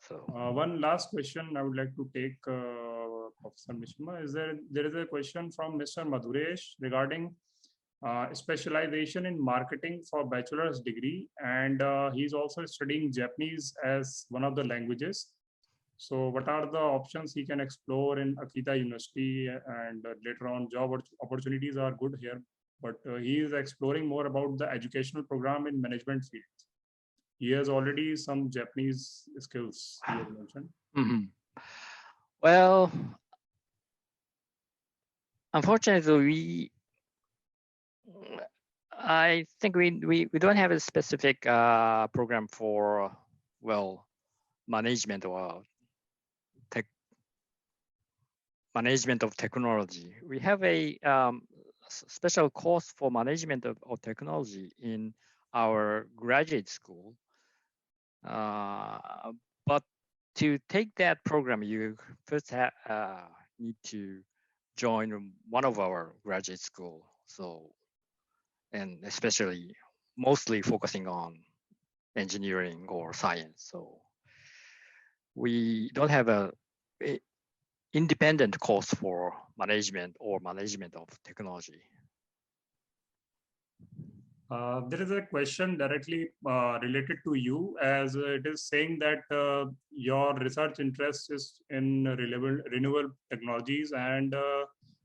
So one last question I would like to take, Professor Mishima. There is a question from Mr. Madhuresh regarding specialization in marketing for bachelor's degree, and he's also studying Japanese as one of the languages. So what are the options he can explore in Akita University, and later on job opportunities are good here, but he is exploring more about the educational program in management field. He has already some Japanese skills he has mentioned. Mm-hmm. Well, unfortunately, I think we don't have a specific program for well, management or management of technology. We have a special course for management of technology in our graduate school. But to take that program, you first need to join one of our graduate school. So, and especially mostly focusing on engineering or science. So we don't have a independent course for management or management of technology. There is a question directly related to you, as it is saying that your research interest is in renewable technologies, and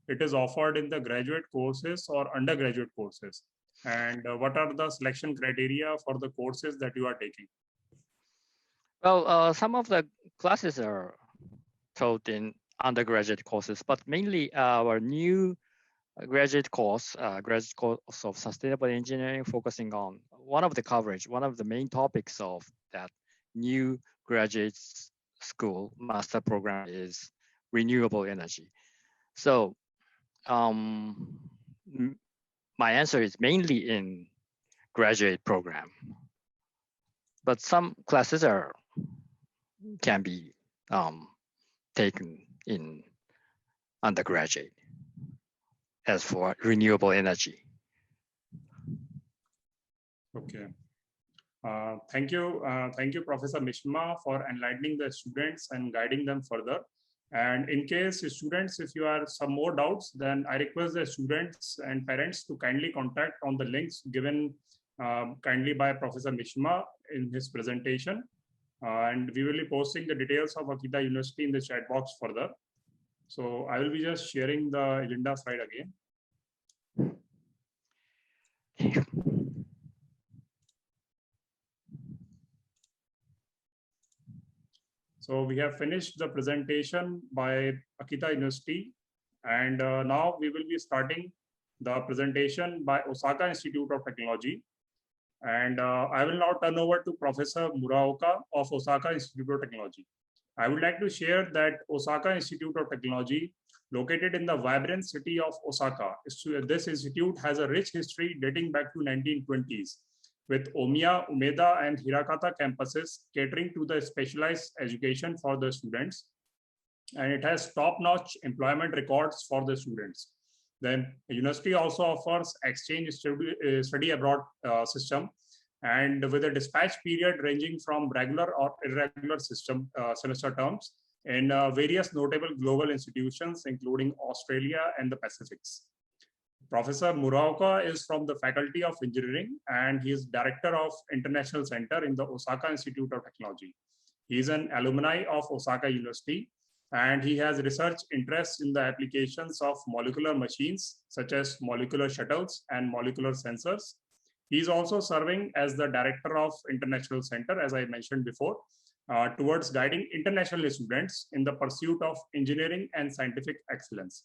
it is offered in the graduate courses or undergraduate courses. And what are the selection criteria for the courses that you are taking? Well, some of the classes are taught in undergraduate courses, but mainly our new graduate course of sustainable engineering, focusing on one of the main topics of that new graduate school master program is renewable energy. So my answer is mainly in graduate program, but some classes can be taken in undergraduate as for renewable energy. Okay. Thank you, Professor Mishma, for enlightening the students and guiding them further. And in case students, if you have some more doubts, then I request the students and parents to kindly contact on the links given kindly by Professor Mishma in his presentation. And we will be posting the details of Akita University in the chat box further. So I will be just sharing the agenda slide again. So we have finished the presentation by Akita University, and now we will be starting the presentation by Osaka Institute of Technology. And I will now turn over to Professor Muraoka of Osaka Institute of Technology. I would like to share that Osaka Institute of Technology, located in the vibrant city of Osaka, this institute has a rich history dating back to 1920s, with Omiya, Umeda, and Hirakata campuses catering to the specialized education for the students. And it has top-notch employment records for the students. The university also offers exchange study abroad system, and with a dispatch period ranging from regular or irregular semester terms in various notable global institutions, including Australia and the Pacifics. Professor Muraoka is from the Faculty of Engineering, and he is Director of International Center in the Osaka Institute of Technology. He is an alumni of Osaka University, and he has research interests in the applications of molecular machines, such as molecular shuttles and molecular sensors. He is also serving as the Director of International Center, as I mentioned before, towards guiding international students in the pursuit of engineering and scientific excellence.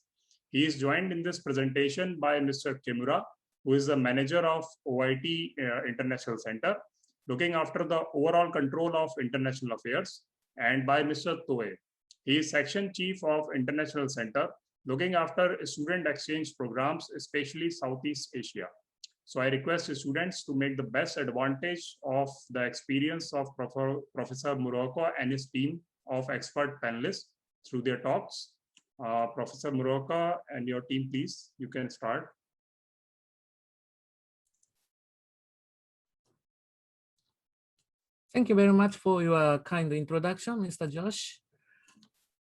He is joined in this presentation by Mr. Kimura, who is the manager of OIT International Center, looking after the overall control of international affairs, and by Mr. Toe. He is section chief of International Center, looking after student exchange programs, especially Southeast Asia. So I request students to make the best advantage of the experience of Professor Muraoka and his team of expert panelists through their talks. Professor Muraoka and your team, please, you can start. Thank you very much for your kind introduction, Mr. Josh.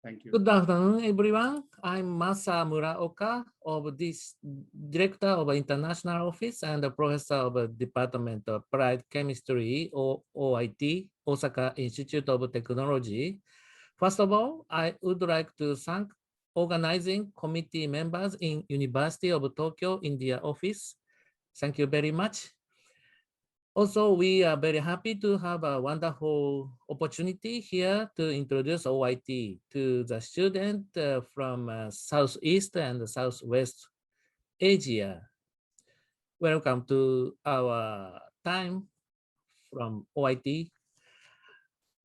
Thank you. Good afternoon, everyone. I'm Masa Muraoka of this Director of International Office and the Professor of the Department of Applied Chemistry or OIT, Osaka Institute of Technology. First of all, I would like to thank organizing committee members in University of Tokyo in their office. Thank you very much. Also, we are very happy to have a wonderful opportunity here to introduce OIT to the student from Southeast and Southwest Asia. Welcome to our time from OIT.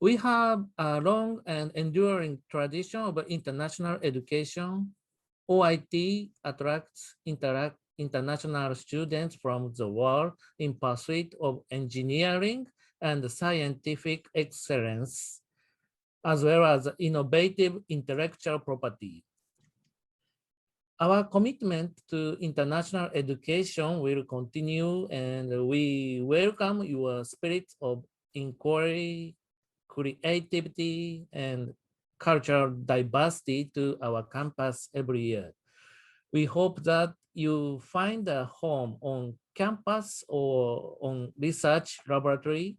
We have a long and enduring tradition of international education. OIT attracts international students from the world in pursuit of engineering and scientific excellence, as well as innovative intellectual property. Our commitment to international education will continue, and we welcome your spirit of inquiry, creativity, and cultural diversity to our campus every year. We hope that you find a home on campus or on research laboratory.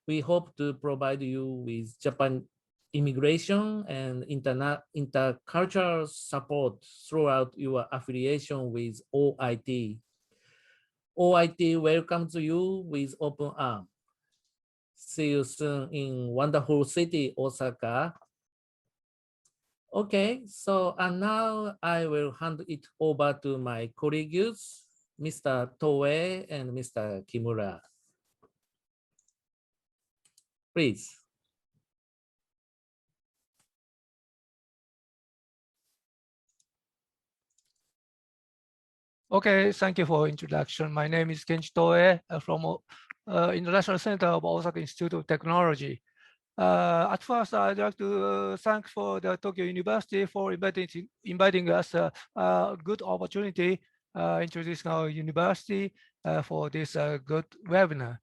We hope to provide you with Japan immigration and intercultural support throughout your affiliation with OIT. OIT welcomes you with open arms. See you soon in wonderful city, Osaka. Okay, so and now I will hand it over to my colleagues, Mr. Toe and Mr. Kimura. Please. Okay, thank you for introduction. My name is Kenji Toe from International Center of Osaka Institute of Technology. At first, I'd like to thank for the Tokyo University for inviting us a good opportunity introducing our university for this good webinar.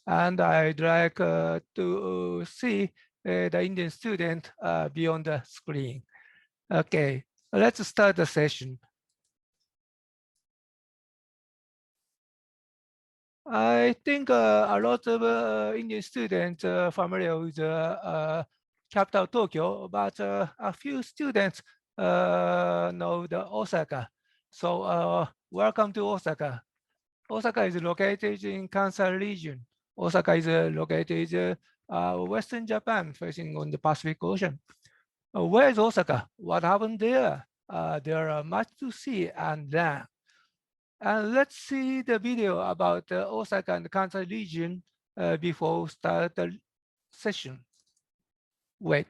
And I'd like to see the Indian student beyond the screen. Okay, let's start the session. I think a lot of Indian students are familiar with capital Tokyo, but a few students know the Osaka. So welcome to Osaka. Osaka is located in Kansai region. Osaka is located Western Japan, facing on the Pacific Ocean. Where is Osaka? What happened there? There are much to see and learn. And let's see the video about Osaka and Kansai region before start the session. Wait.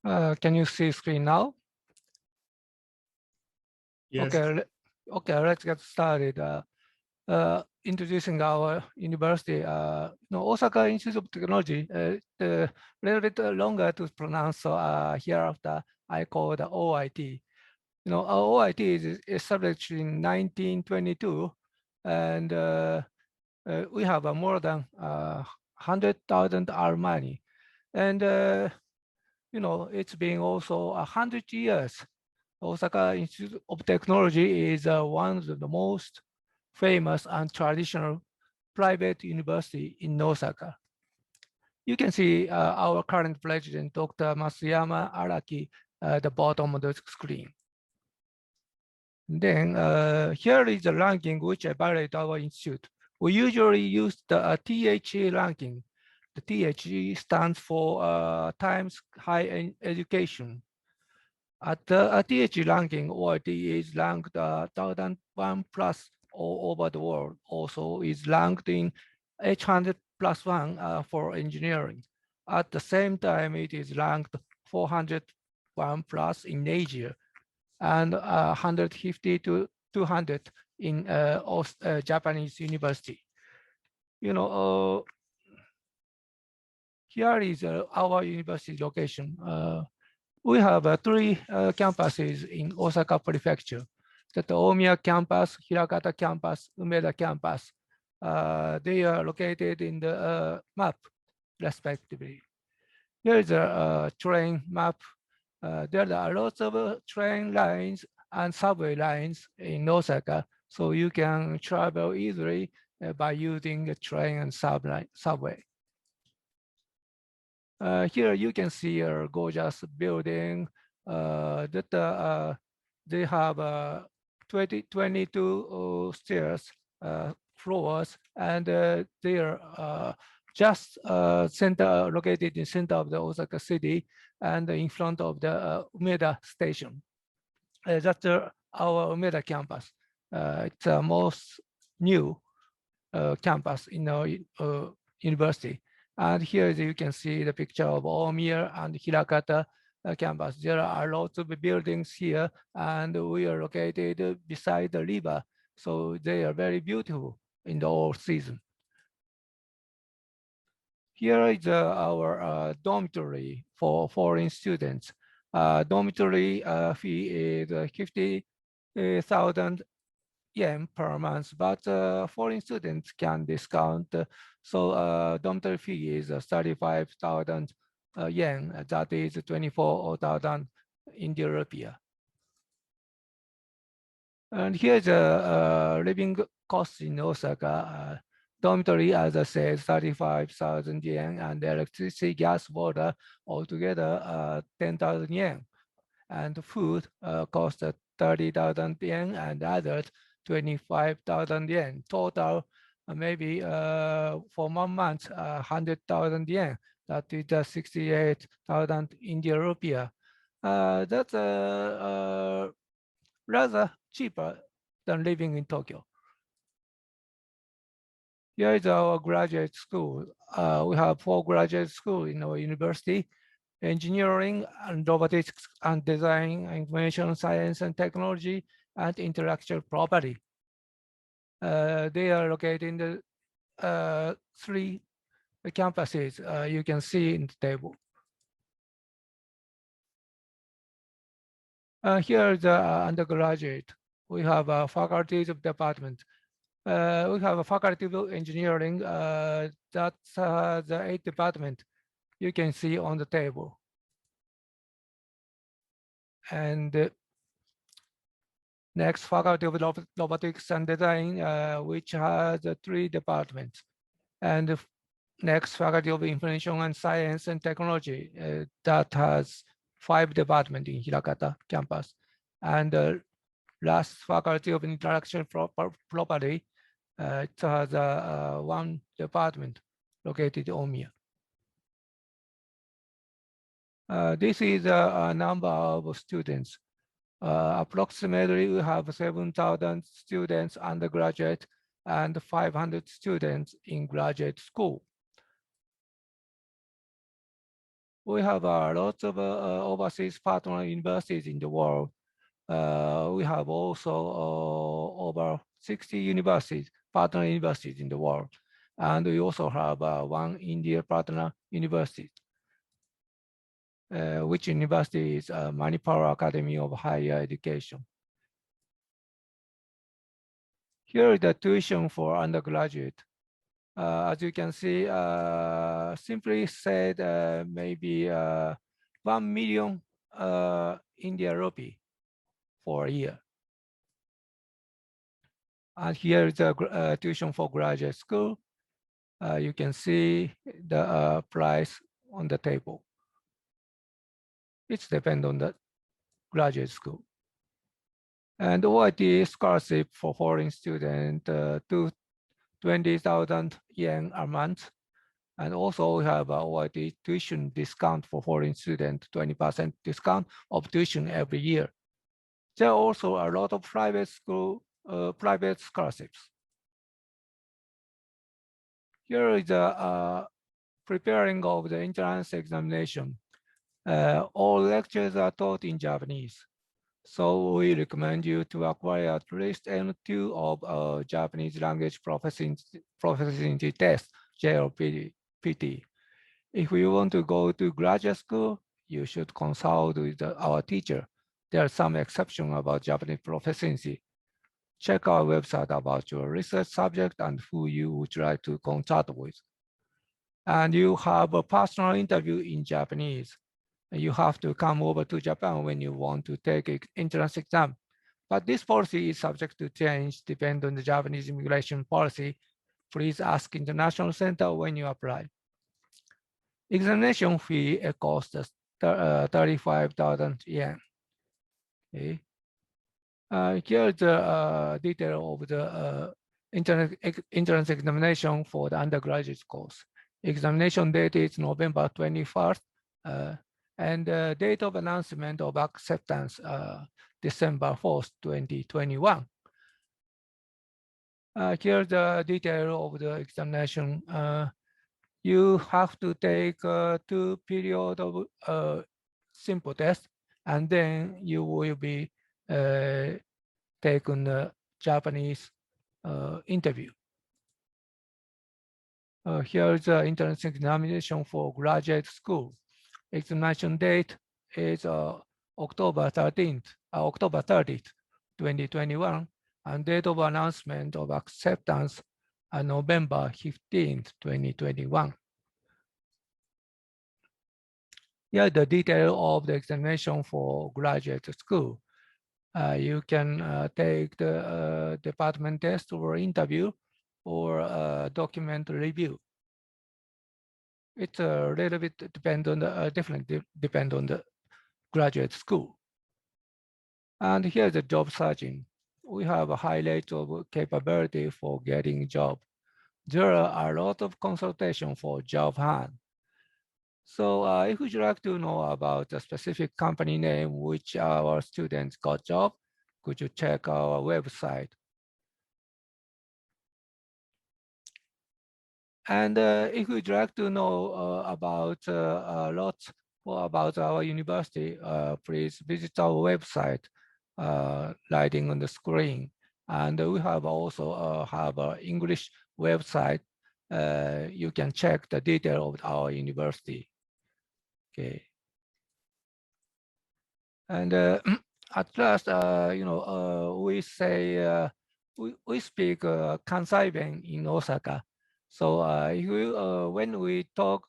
Can you see screen now? Yes. Okay, let's get started. Introducing our university, Osaka Institute of Technology, a little bit longer to pronounce, so hereafter I call the OIT. Our OIT is established in 1922, and we have more than 100,000 alumni. And, it's been also 100 years. Osaka Institute of Technology is one of the most famous and traditional private university in Osaka. You can see our current president, Dr. Masuyama Araki, at the bottom of the screen. Then here is the ranking which evaluate our institute. We usually use the THE ranking. The THE stands for Times Higher Education. At the THE ranking, OIT is ranked 1001 plus all over the world. Also is ranked in 800 plus 1 for engineering. At the same time, it is ranked 401 plus in Asia and 150 to 200 in Japanese university. Here is our university location. We have 3 campuses in Osaka Prefecture. The Omiya campus, Hirakata campus, Umeda campus. They are located in the map, respectively. Here is a train map. There are lots of train lines and subway lines in Osaka, so you can travel easily by using a train and subway. Here you can see a gorgeous building that they have 22 stairs, floors, and they are just located in center of the Osaka city and in front of the Umeda station. That's our Umeda campus. It's the most new campus in our university. And here you can see the picture of Omiya and Hirakata campus. There are lots of buildings here, and we are located beside the river. So they are very beautiful in the all season. Here is our dormitory for foreign students. Dormitory fee is 50,000 yen per month, but foreign students can discount. So dormitory fee is 35,000 yen. That is 24,000 Indian rupee. And here's a living cost in Osaka. Dormitory, as I said, 35,000 yen, and electricity, gas, water, altogether 10,000 yen. And food costs 30,000 yen, and others 25,000 yen. Total, maybe for 1 month, 100,000 yen. That is 68,000 Indian rupee. That's rather cheaper than living in Tokyo. Here is our graduate school. We have 4 graduate schools in our university: engineering and robotics and design, information science and technology, and intellectual property. They are located in the 3 campuses you can see in the table. Here is the undergraduate. We have faculties of department. We have a faculty of engineering. That's the 8th department you can see on the table. And next, faculty of robotics and design, which has 3 departments. And next, faculty of information and science and technology, that has 5 departments in Hirakata campus. And last, faculty of intellectual property, it has 1 department located in Omiya. This is a number of students. Approximately, we have 7,000 students undergraduate and 500 students in graduate school. We have lots of overseas partner universities in the world. We have also over 60 universities, partner universities in the world. And we also have one India partner university, which university is Manipur Academy of Higher Education. Here is the tuition for undergraduate. As you can see, simply said, maybe 1 million India rupee for a year. And here is the tuition for graduate school. You can see the price on the table. It depends on the graduate school. And OIT scholarship for foreign student to 20,000 yen a month. And also we have a OIT tuition discount for foreign student, 20% discount of tuition every year. There are also a lot of private school, private scholarships. Here is the preparing of the entrance examination. All lectures are taught in Japanese. So we recommend you to acquire at least N2 of Japanese language proficiency test, JLPT. If you want to go to graduate school, you should consult with our teacher. There are some exceptions about Japanese proficiency. Check our website about your research subject and who you would like to contact with. And you have a personal interview in Japanese. You have to come over to Japan when you want to take an entrance exam. But this policy is subject to change depending on the Japanese immigration policy. Please ask International Center when you apply. Examination fee costs 35,000 yen. Okay. Here's the detail of the entrance examination for the undergraduate course. Examination date is November 21st, and the date of announcement of acceptance, December 4th, 2021. Here's the detail of the examination. You have to take 2 periods of simple test, and then you will be taken the Japanese interview. Here is the entrance examination for graduate school. Examination date is October 30th, 2021, and date of announcement of acceptance November 15th, 2021. Here the detail of the examination for graduate school. You can take the department test or interview or document review. It's a little bit depend on the depend on the graduate school. And here's the job searching. We have a high rate of capability for getting a job. There are a lot of consultation for job hunt. So if you'd like to know about a specific company name which our students got job, could you check our website? And if you'd like to know about a lot more about our university, please visit our website, lighting on the screen. And we have also have an English website. You can check the detail of our university. Okay. And at last, you know, we say we speak Kansai-ben in Osaka. So if we, when we talk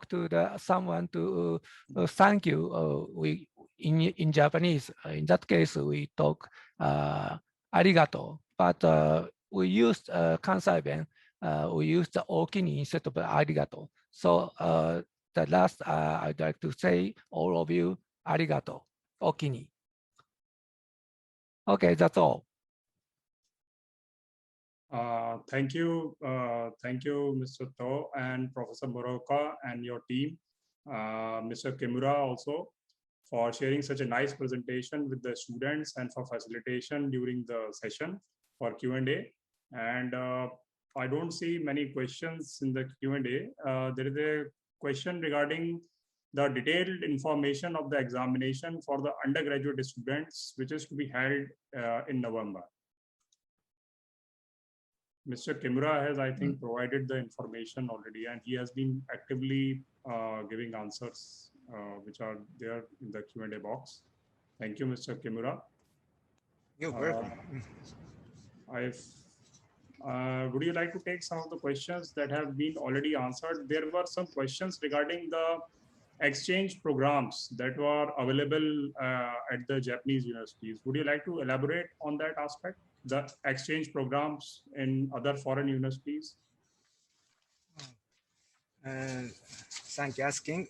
to someone to thank you, we in Japanese. In that case, we talk arigato. But we used Kansai-ben. We used the okini instead of arigato. So the last, I'd like to say all of you arigato, okini. Okay, that's all. Thank you, Mr. To and Professor Muraoka and your team, Mr. Kimura also, for sharing such a nice presentation with the students and for facilitation during the session for Q&A. And I don't see many questions in the Q&A. There is a question regarding the detailed information of the examination for the undergraduate students, which is to be held in November. Mr. Kimura has, I think, provided the information already, and he has been actively giving answers which are there in the Q&A box. Thank you, Mr. Kimura. You're welcome. Would you like to take some of the questions that have been already answered? There were some questions regarding the exchange programs that were available at the Japanese universities. Would you like to elaborate on that aspect? The exchange programs in other foreign universities? Thank you asking.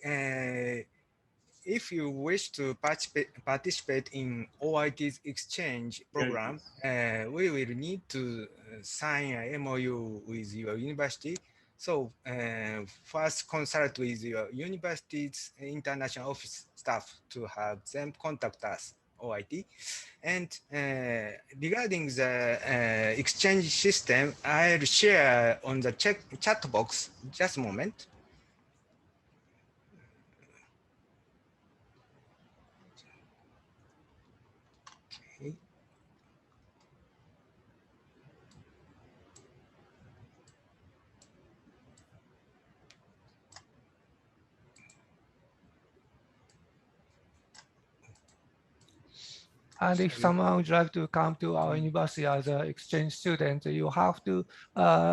If you wish to participate in OIT's exchange program, we will need to sign an MOU with your university. So first consult with your university's international office staff to have them contact us, OIT. And regarding the exchange system, I'll share on the chat box, just a moment. Okay. And if someone would like to come to our university as an exchange student, you have to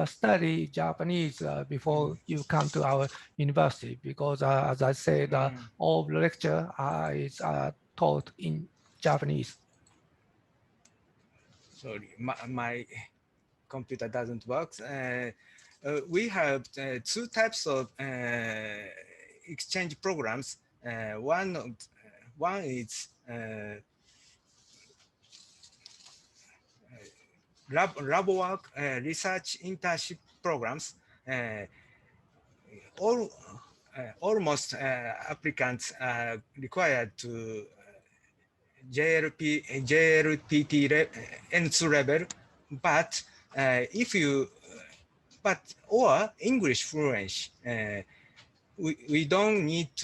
study Japanese before you come to our university, because as I said, all the lecture is taught in Japanese. Sorry, my computer doesn't work. We have two types of exchange programs. One is lab work, research internship programs. Almost applicants are required to JLPT N2 level, but or English fluency. We don't need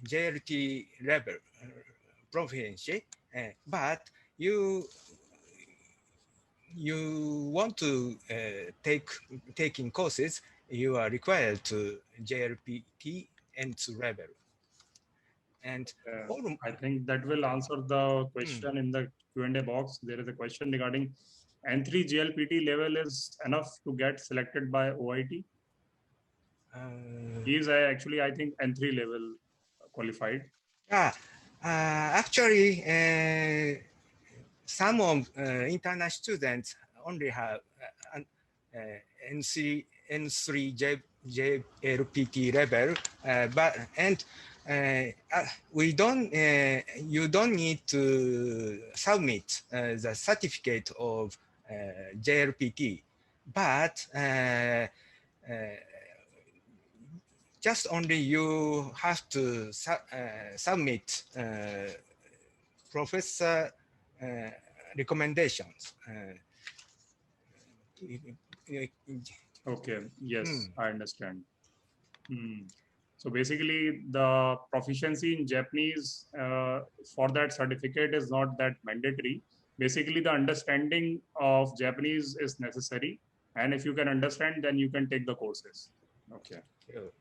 JLT level proficiency, but you want to taking courses, you are required to JLPT N2 level. And I think that will answer the question in the Q&A box. There is a question regarding N3 JLPT level is enough to get selected by OIT. He is actually, I think, N3 level qualified. Actually, some of international students only have N3 JLPT level, you don't need to submit the certificate of JLPT, but just only you have to submit professor recommendations. Okay, yes, I understand. So basically, the proficiency in Japanese for that certificate is not that mandatory. Basically, the understanding of Japanese is necessary. And if you can understand, then you can take the courses. Okay.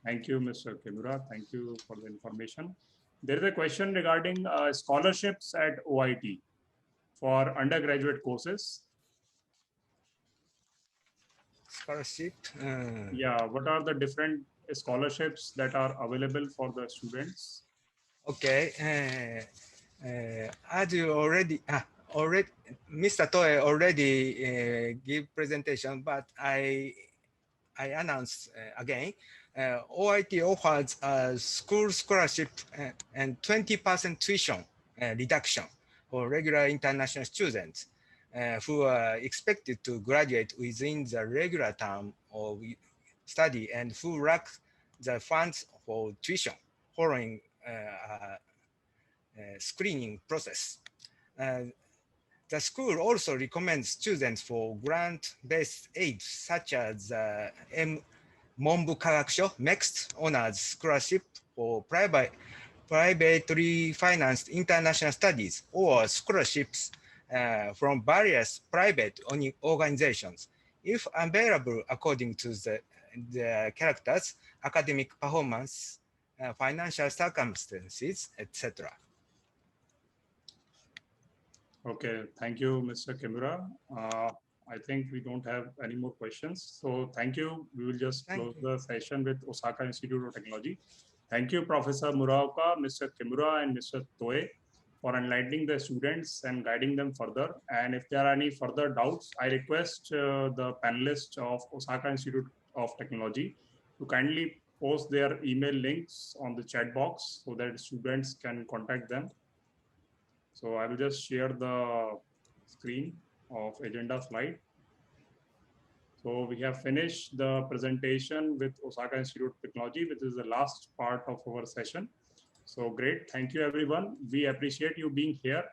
Thank you, Mr. Kimura. Thank you for the information. There is a question regarding scholarships at OIT for undergraduate courses. Scholarship? Yeah, what are the different scholarships that are available for the students? Okay. As you already Mr. Toe already give presentation, but I announce again. OIT offers a school scholarship and 20% tuition reduction for regular international students who are expected to graduate within the regular term of study and who lack the funds for tuition following screening process. The school also recommends students for grant-based aid such as Monbu Kagakusho MEXT honors scholarship for privately financed international studies or scholarships from various private organizations, if available according to the characters, academic performance, financial circumstances, etc. Okay, thank you, Mr. Kimura. I think we don't have any more questions. So thank you. We will just close the session with Osaka Institute of Technology. Thank you, Professor Muraoka, Mr. Kimura, and Mr. Toe for enlightening the students and guiding them further. And if there are any further doubts, I request the panelists of Osaka Institute of Technology to kindly post their email links on the chat box so that students can contact them. So I will just share the screen of agenda slide. So we have finished the presentation with Osaka Institute of Technology, which is the last part of our session. So great, thank you everyone. We appreciate you being here.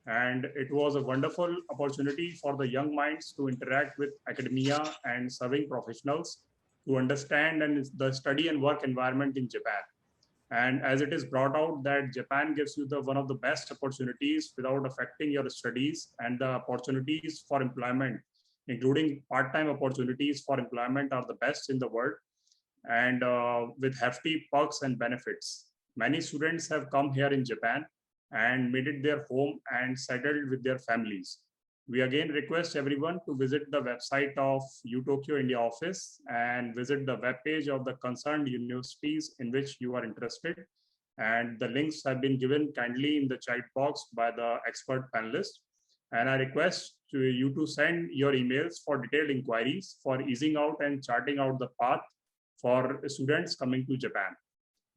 And it was a wonderful opportunity for the young minds to interact with academia and serving professionals to understand the study and work environment in Japan. And as it is brought out that Japan gives you one of the best opportunities without affecting your studies, and the opportunities for employment, including part-time opportunities for employment, are the best in the world, and with hefty perks and benefits. Many students have come here in Japan and made it their home and settled with their families. We again request everyone to visit the website of UTokyo India office and visit the webpage of the concerned universities in which you are interested. And the links have been given kindly in the chat box by the expert panelists. And I request you to send your emails for detailed inquiries for easing out and charting out the path for students coming to Japan.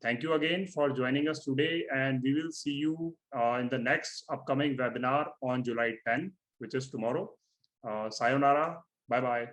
Thank you again for joining us today, and we will see you in the next upcoming webinar on July 10, which is tomorrow. Sayonara. Bye-bye.